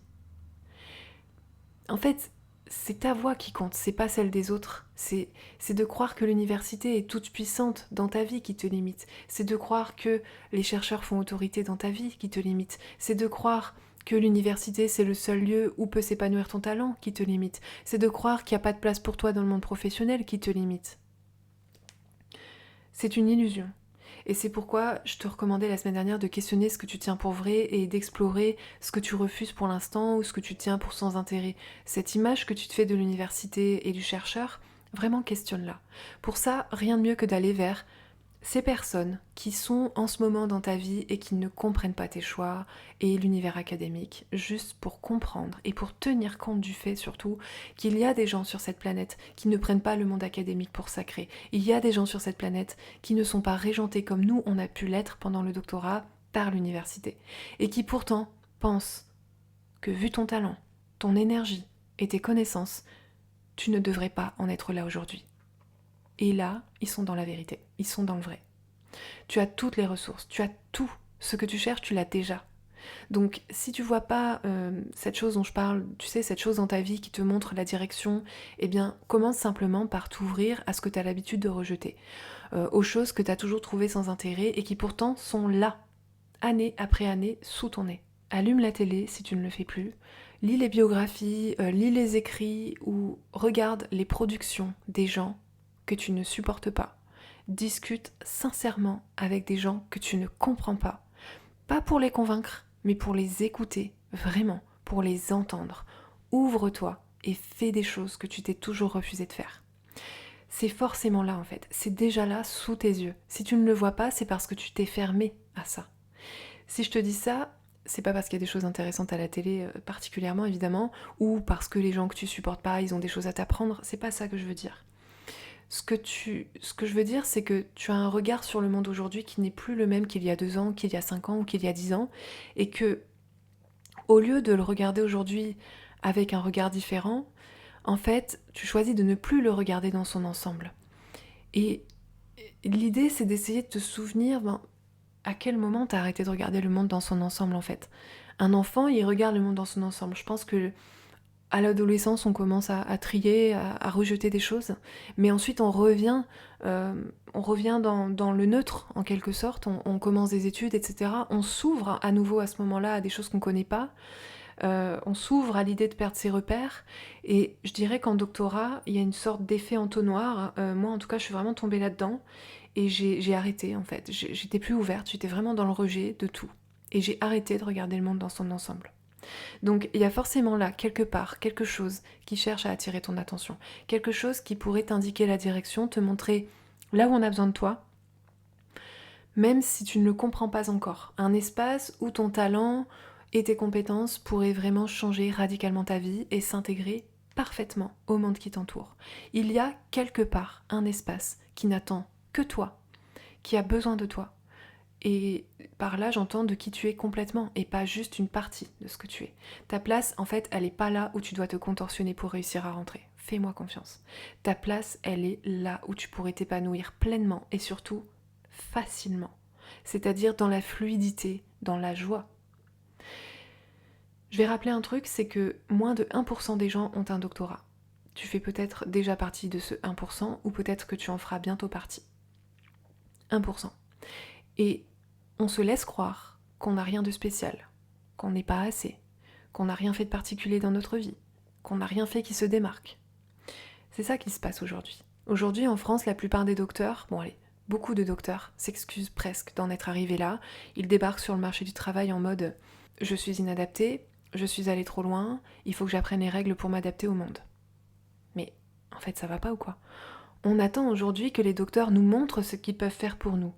En fait, c'est ta voix qui compte, c'est pas celle des autres. C'est de croire que l'université est toute puissante dans ta vie qui te limite. C'est de croire que les chercheurs font autorité dans ta vie qui te limite. C'est de croire que l'université c'est le seul lieu où peut s'épanouir ton talent qui te limite. C'est de croire qu'il n'y a pas de place pour toi dans le monde professionnel qui te limite. C'est une illusion. Et c'est pourquoi je te recommandais la semaine dernière de questionner ce que tu tiens pour vrai et d'explorer ce que tu refuses pour l'instant ou ce que tu tiens pour sans intérêt. Cette image que tu te fais de l'université et du chercheur, vraiment questionne-la. Pour ça, rien de mieux que d'aller vers ces personnes qui sont en ce moment dans ta vie et qui ne comprennent pas tes choix et l'univers académique, juste pour comprendre et pour tenir compte du fait surtout qu'il y a des gens sur cette planète qui ne prennent pas le monde académique pour sacré. Il y a des gens sur cette planète qui ne sont pas régentés comme nous on a pu l'être pendant le doctorat par l'université et qui pourtant pensent que vu ton talent, ton énergie et tes connaissances, tu ne devrais pas en être là aujourd'hui. Et là, ils sont dans la vérité, ils sont dans le vrai. Tu as toutes les ressources, tu as tout. Ce que tu cherches, tu l'as déjà. Donc, si tu vois pas cette chose dont je parle, tu sais, cette chose dans ta vie qui te montre la direction, eh bien, commence simplement par t'ouvrir à ce que tu as l'habitude de rejeter, aux choses que tu as toujours trouvées sans intérêt et qui pourtant sont là, année après année, sous ton nez. Allume la télé si tu ne le fais plus, lis les biographies, lis les écrits ou regarde les productions des gens que tu ne supportes pas. Discute sincèrement avec des gens que tu ne comprends pas. Pas pour les convaincre, mais pour les écouter, vraiment, pour les entendre. Ouvre-toi et fais des choses que tu t'es toujours refusé de faire. C'est forcément là en fait, c'est déjà là sous tes yeux. Si tu ne le vois pas, c'est parce que tu t'es fermé à ça. Si je te dis ça, c'est pas parce qu'il y a des choses intéressantes à la télé particulièrement évidemment, ou parce que les gens que tu supportes pas, ils ont des choses à t'apprendre, c'est pas ça que je veux dire. Ce que je veux dire, c'est que tu as un regard sur le monde aujourd'hui qui n'est plus le même qu'il y a 2 ans, qu'il y a 5 ans ou qu'il y a 10 ans, et que, au lieu de le regarder aujourd'hui avec un regard différent, en fait, tu choisis de ne plus le regarder dans son ensemble. Et l'idée, c'est d'essayer de te souvenir, à quel moment t'as arrêté de regarder le monde dans son ensemble, en fait. Un enfant, il regarde le monde dans son ensemble. Je pense que à l'adolescence, on commence à trier, à rejeter des choses, mais ensuite on revient dans le neutre, en quelque sorte, on commence des études, etc. On s'ouvre à nouveau à ce moment-là à des choses qu'on ne connaît pas, on s'ouvre à l'idée de perdre ses repères, et je dirais qu'en doctorat, il y a une sorte d'effet entonnoir. Moi en tout cas, je suis vraiment tombée là-dedans, et j'ai arrêté en fait, j'étais plus ouverte, j'étais vraiment dans le rejet de tout, et j'ai arrêté de regarder le monde dans son ensemble. Donc il y a forcément là, quelque part, quelque chose qui cherche à attirer ton attention. Quelque chose qui pourrait t'indiquer la direction, te montrer là où on a besoin de toi, même si tu ne le comprends pas encore. Un espace où ton talent et tes compétences pourraient vraiment changer radicalement ta vie et s'intégrer parfaitement au monde qui t'entoure. Il y a quelque part un espace qui n'attend que toi, qui a besoin de toi. Et par là, j'entends de qui tu es complètement et pas juste une partie de ce que tu es. Ta place, en fait, elle n'est pas là où tu dois te contorsionner pour réussir à rentrer. Fais-moi confiance. Ta place, elle est là où tu pourrais t'épanouir pleinement et surtout facilement. C'est-à-dire dans la fluidité, dans la joie. Je vais rappeler un truc, c'est que moins de 1% des gens ont un doctorat. Tu fais peut-être déjà partie de ce 1% ou peut-être que tu en feras bientôt partie. 1%. Et on se laisse croire qu'on n'a rien de spécial, qu'on n'est pas assez, qu'on n'a rien fait de particulier dans notre vie, qu'on n'a rien fait qui se démarque. C'est ça qui se passe aujourd'hui. Aujourd'hui, en France, la plupart des docteurs, beaucoup de docteurs s'excusent presque d'en être arrivés là. Ils débarquent sur le marché du travail en mode « je suis inadapté, je suis allé trop loin, il faut que j'apprenne les règles pour m'adapter au monde ». Mais en fait, ça va pas ou quoi ? On attend aujourd'hui que les docteurs nous montrent ce qu'ils peuvent faire pour nous,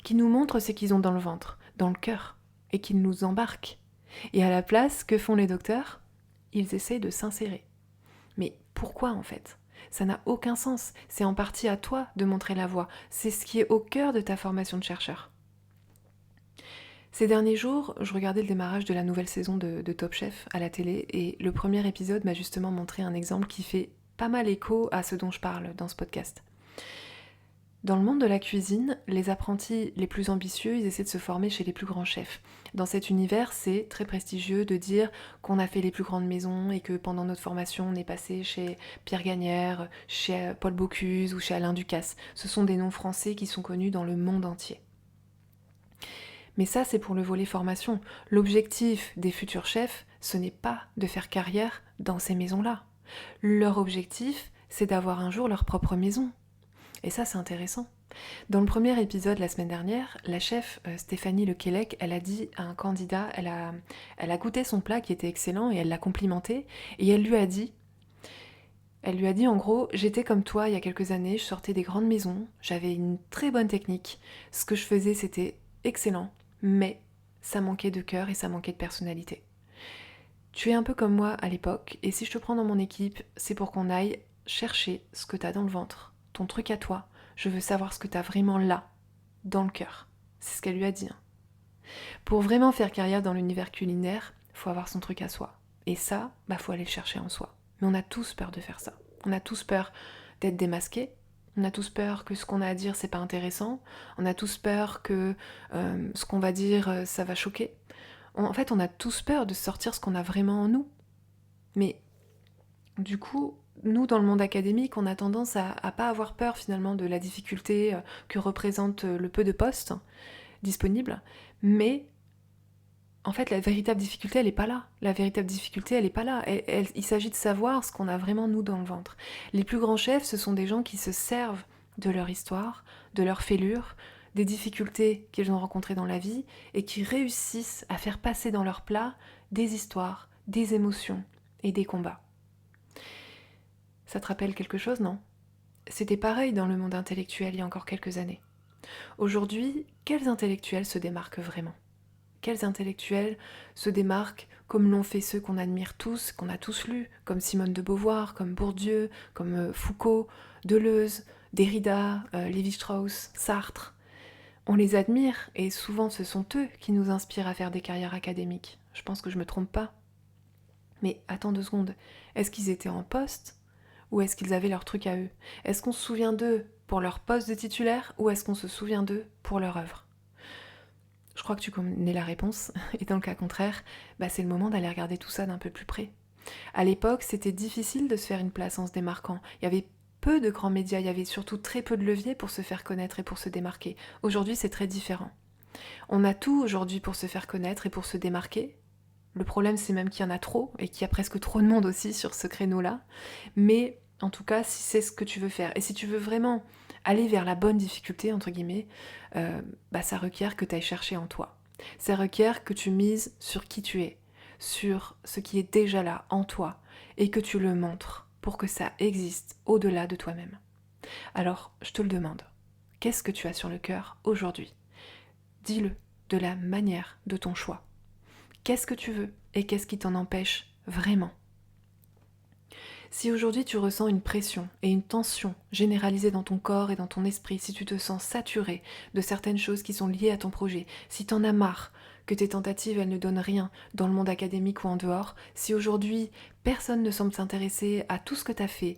qu'ils nous montrent ce qu'ils ont dans le ventre, dans le cœur, et qu'ils nous embarquent. Et à la place, que font les docteurs ? Ils essayent de s'insérer. Mais pourquoi en fait ? Ça n'a aucun sens. C'est en partie à toi de montrer la voie. C'est ce qui est au cœur de ta formation de chercheur. Ces derniers jours, je regardais le démarrage de la nouvelle saison de Top Chef à la télé et le premier épisode m'a justement montré un exemple qui fait pas mal écho à ce dont je parle dans ce podcast. Dans le monde de la cuisine, les apprentis les plus ambitieux, ils essaient de se former chez les plus grands chefs. Dans cet univers, c'est très prestigieux de dire qu'on a fait les plus grandes maisons et que pendant notre formation, on est passé chez Pierre Gagnère, chez Paul Bocuse ou chez Alain Ducasse. Ce sont des noms français qui sont connus dans le monde entier. Mais ça, c'est pour le volet formation. L'objectif des futurs chefs, ce n'est pas de faire carrière dans ces maisons-là. Leur objectif, c'est d'avoir un jour leur propre maison. Et ça, c'est intéressant. Dans le premier épisode la semaine dernière, la chef Stéphanie Lequelec, elle a dit à un candidat, elle a goûté son plat qui était excellent et elle l'a complimenté et elle lui a dit en gros, j'étais comme toi il y a quelques années, je sortais des grandes maisons, j'avais une très bonne technique, ce que je faisais c'était excellent, mais ça manquait de cœur et ça manquait de personnalité. Tu es un peu comme moi à l'époque et si je te prends dans mon équipe, c'est pour qu'on aille chercher ce que t'as dans le ventre, ton truc à toi. Je veux savoir ce que t'as vraiment là, dans le cœur. C'est ce qu'elle lui a dit. Pour vraiment faire carrière dans l'univers culinaire, faut avoir son truc à soi. Et ça, faut aller le chercher en soi. Mais on a tous peur de faire ça. On a tous peur d'être démasqués. On a tous peur que ce qu'on a à dire, c'est pas intéressant. On a tous peur que ce qu'on va dire, ça va choquer. En fait, on a tous peur de sortir ce qu'on a vraiment en nous. Mais du coup, nous, dans le monde académique, on a tendance à pas avoir peur finalement de la difficulté que représente le peu de postes disponibles, mais en fait, la véritable difficulté, elle n'est pas là. La véritable difficulté, elle n'est pas là. Il s'agit de savoir ce qu'on a vraiment nous dans le ventre. Les plus grands chefs, ce sont des gens qui se servent de leur histoire, de leur fêlure, des difficultés qu'ils ont rencontrées dans la vie et qui réussissent à faire passer dans leur plat des histoires, des émotions et des combats. Ça te rappelle quelque chose, non ? C'était pareil dans le monde intellectuel il y a encore quelques années. Aujourd'hui, quels intellectuels se démarquent vraiment ? Quels intellectuels se démarquent comme l'ont fait ceux qu'on admire tous, qu'on a tous lus, comme Simone de Beauvoir, comme Bourdieu, comme Foucault, Deleuze, Derrida, Lévi-Strauss, Sartre ? On les admire et souvent ce sont eux qui nous inspirent à faire des carrières académiques. Je pense que je me trompe pas. Mais attends 2 secondes, est-ce qu'ils étaient en poste ? Ou est-ce qu'ils avaient leur truc à eux ? Est-ce qu'on se souvient d'eux pour leur poste de titulaire ou est-ce qu'on se souvient d'eux pour leur œuvre ? Je crois que tu connais la réponse, et dans le cas contraire, c'est le moment d'aller regarder tout ça d'un peu plus près. À l'époque, c'était difficile de se faire une place en se démarquant. Il y avait peu de grands médias, il y avait surtout très peu de leviers pour se faire connaître et pour se démarquer. Aujourd'hui, c'est très différent. On a tout aujourd'hui pour se faire connaître et pour se démarquer. Le problème, c'est même qu'il y en a trop, et qu'il y a presque trop de monde aussi sur ce créneau-là. Mais en tout cas, si c'est ce que tu veux faire, et si tu veux vraiment aller vers la bonne difficulté, entre guillemets, ça requiert que tu ailles chercher en toi. Ça requiert que tu mises sur qui tu es, sur ce qui est déjà là, en toi, et que tu le montres pour que ça existe au-delà de toi-même. Alors, je te le demande, qu'est-ce que tu as sur le cœur aujourd'hui ? Dis-le de la manière de ton choix. Qu'est-ce que tu veux et qu'est-ce qui t'en empêche vraiment ? Si aujourd'hui tu ressens une pression et une tension généralisée dans ton corps et dans ton esprit, si tu te sens saturé de certaines choses qui sont liées à ton projet, si t'en as marre que tes tentatives elles ne donnent rien dans le monde académique ou en dehors, si aujourd'hui personne ne semble s'intéresser à tout ce que t'as fait,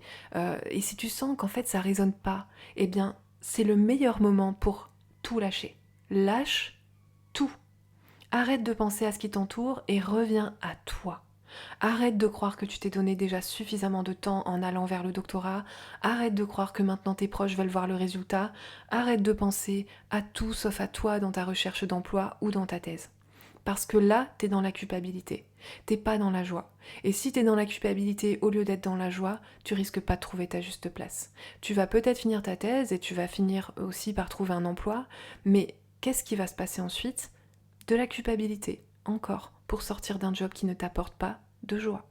et si tu sens qu'en fait ça résonne pas, eh bien c'est le meilleur moment pour tout lâcher. Lâche tout. Arrête de penser à ce qui t'entoure et reviens à toi. Arrête de croire que tu t'es donné déjà suffisamment de temps en allant vers le doctorat. Arrête de croire que maintenant tes proches veulent voir le résultat. Arrête de penser à tout sauf à toi dans ta recherche d'emploi ou dans ta thèse. Parce que là, t'es dans la culpabilité. T'es pas dans la joie. Et si t'es dans la culpabilité au lieu d'être dans la joie, tu risques pas de trouver ta juste place. Tu vas peut-être finir ta thèse et tu vas finir aussi par trouver un emploi, mais qu'est-ce qui va se passer ensuite ? De la culpabilité, encore, pour sortir d'un job qui ne t'apporte pas de joie.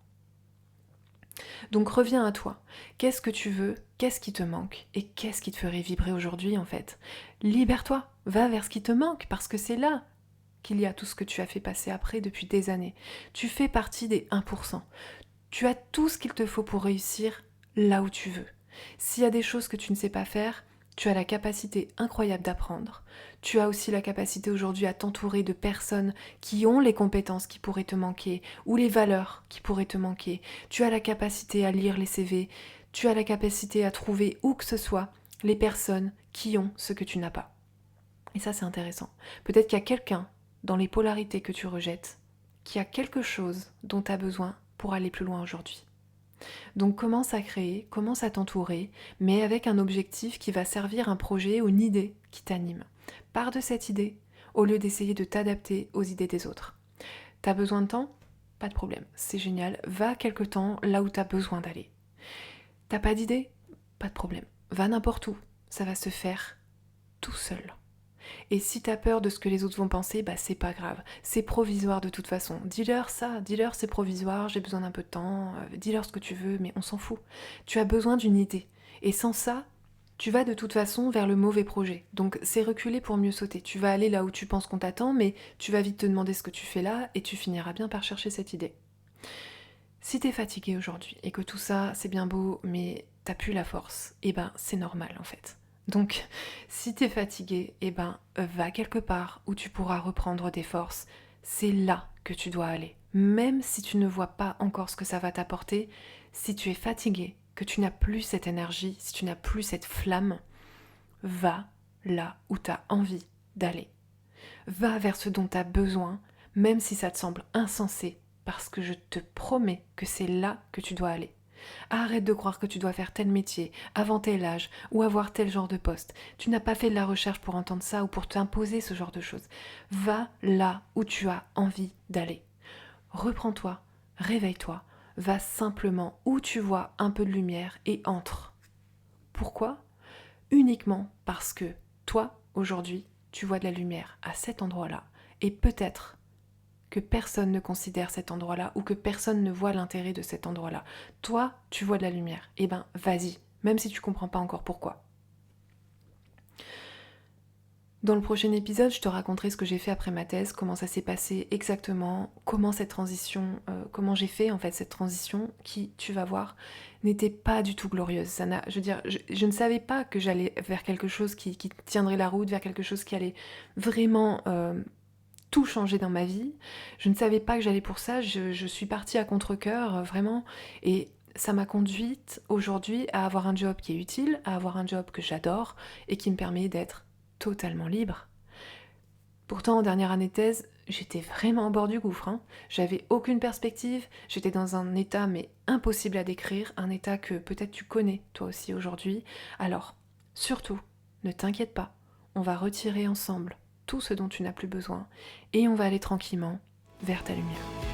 Donc reviens à toi. Qu'est-ce que tu veux ? Qu'est-ce qui te manque ? Et qu'est-ce qui te ferait vibrer aujourd'hui en fait ? Libère-toi, va vers ce qui te manque, parce que c'est là qu'il y a tout ce que tu as fait passer après depuis des années. Tu fais partie des 1%. Tu as tout ce qu'il te faut pour réussir là où tu veux. S'il y a des choses que tu ne sais pas faire, tu as la capacité incroyable d'apprendre. Tu as aussi la capacité aujourd'hui à t'entourer de personnes qui ont les compétences qui pourraient te manquer ou les valeurs qui pourraient te manquer. Tu as la capacité à lire les CV. Tu as la capacité à trouver où que ce soit les personnes qui ont ce que tu n'as pas. Et ça, c'est intéressant. Peut-être qu'il y a quelqu'un dans les polarités que tu rejettes, qui a quelque chose dont tu as besoin pour aller plus loin aujourd'hui. Donc commence à créer, commence à t'entourer, mais avec un objectif qui va servir un projet ou une idée qui t'anime. Pars de cette idée, au lieu d'essayer de t'adapter aux idées des autres. T'as besoin de temps ? Pas de problème, c'est génial, va quelque temps là où t'as besoin d'aller. T'as pas d'idée ? Pas de problème, va n'importe où, ça va se faire tout seul. Et si t'as peur de ce que les autres vont penser, c'est pas grave. C'est provisoire de toute façon. Dis-leur ça, dis-leur c'est provisoire, j'ai besoin d'un peu de temps, dis-leur ce que tu veux, mais on s'en fout. Tu as besoin d'une idée. Et sans ça, tu vas de toute façon vers le mauvais projet. Donc c'est reculer pour mieux sauter. Tu vas aller là où tu penses qu'on t'attend, mais tu vas vite te demander ce que tu fais là, et tu finiras bien par chercher cette idée. Si t'es fatigué aujourd'hui, et que tout ça, c'est bien beau, mais t'as plus la force, c'est normal en fait. Donc, si t'es fatigué, va quelque part où tu pourras reprendre des forces. C'est là que tu dois aller. Même si tu ne vois pas encore ce que ça va t'apporter, si tu es fatigué, que tu n'as plus cette énergie, si tu n'as plus cette flamme, va là où tu as envie d'aller. Va vers ce dont tu as besoin, même si ça te semble insensé, parce que je te promets que c'est là que tu dois aller. Arrête de croire que tu dois faire tel métier, avant tel âge, ou avoir tel genre de poste. Tu n'as pas fait de la recherche pour entendre ça ou pour t'imposer ce genre de choses. Va là où tu as envie d'aller. Reprends-toi, réveille-toi, va simplement où tu vois un peu de lumière et entre. Pourquoi ? Uniquement parce que toi, aujourd'hui, tu vois de la lumière à cet endroit-là. Et peut-être que personne ne considère cet endroit-là ou que personne ne voit l'intérêt de cet endroit-là. Toi, tu vois de la lumière. Vas-y, même si tu comprends pas encore pourquoi. Dans le prochain épisode, je te raconterai ce que j'ai fait après ma thèse, comment ça s'est passé exactement, comment comment j'ai fait en fait cette transition qui, tu vas voir, n'était pas du tout glorieuse. Je ne savais pas que j'allais vers quelque chose qui tiendrait la route, vers quelque chose qui allait vraiment tout changer dans ma vie. Je ne savais pas que j'allais pour ça, je suis partie à contre-cœur, vraiment, et ça m'a conduite aujourd'hui à avoir un job qui est utile, à avoir un job que j'adore et qui me permet d'être totalement libre. Pourtant, en dernière année de thèse, j'étais vraiment au bord du gouffre. J'avais aucune perspective, j'étais dans un état mais impossible à décrire, un état que peut-être tu connais toi aussi aujourd'hui. Alors, surtout, ne t'inquiète pas, on va retirer ensemble tout ce dont tu n'as plus besoin et on va aller tranquillement vers ta lumière.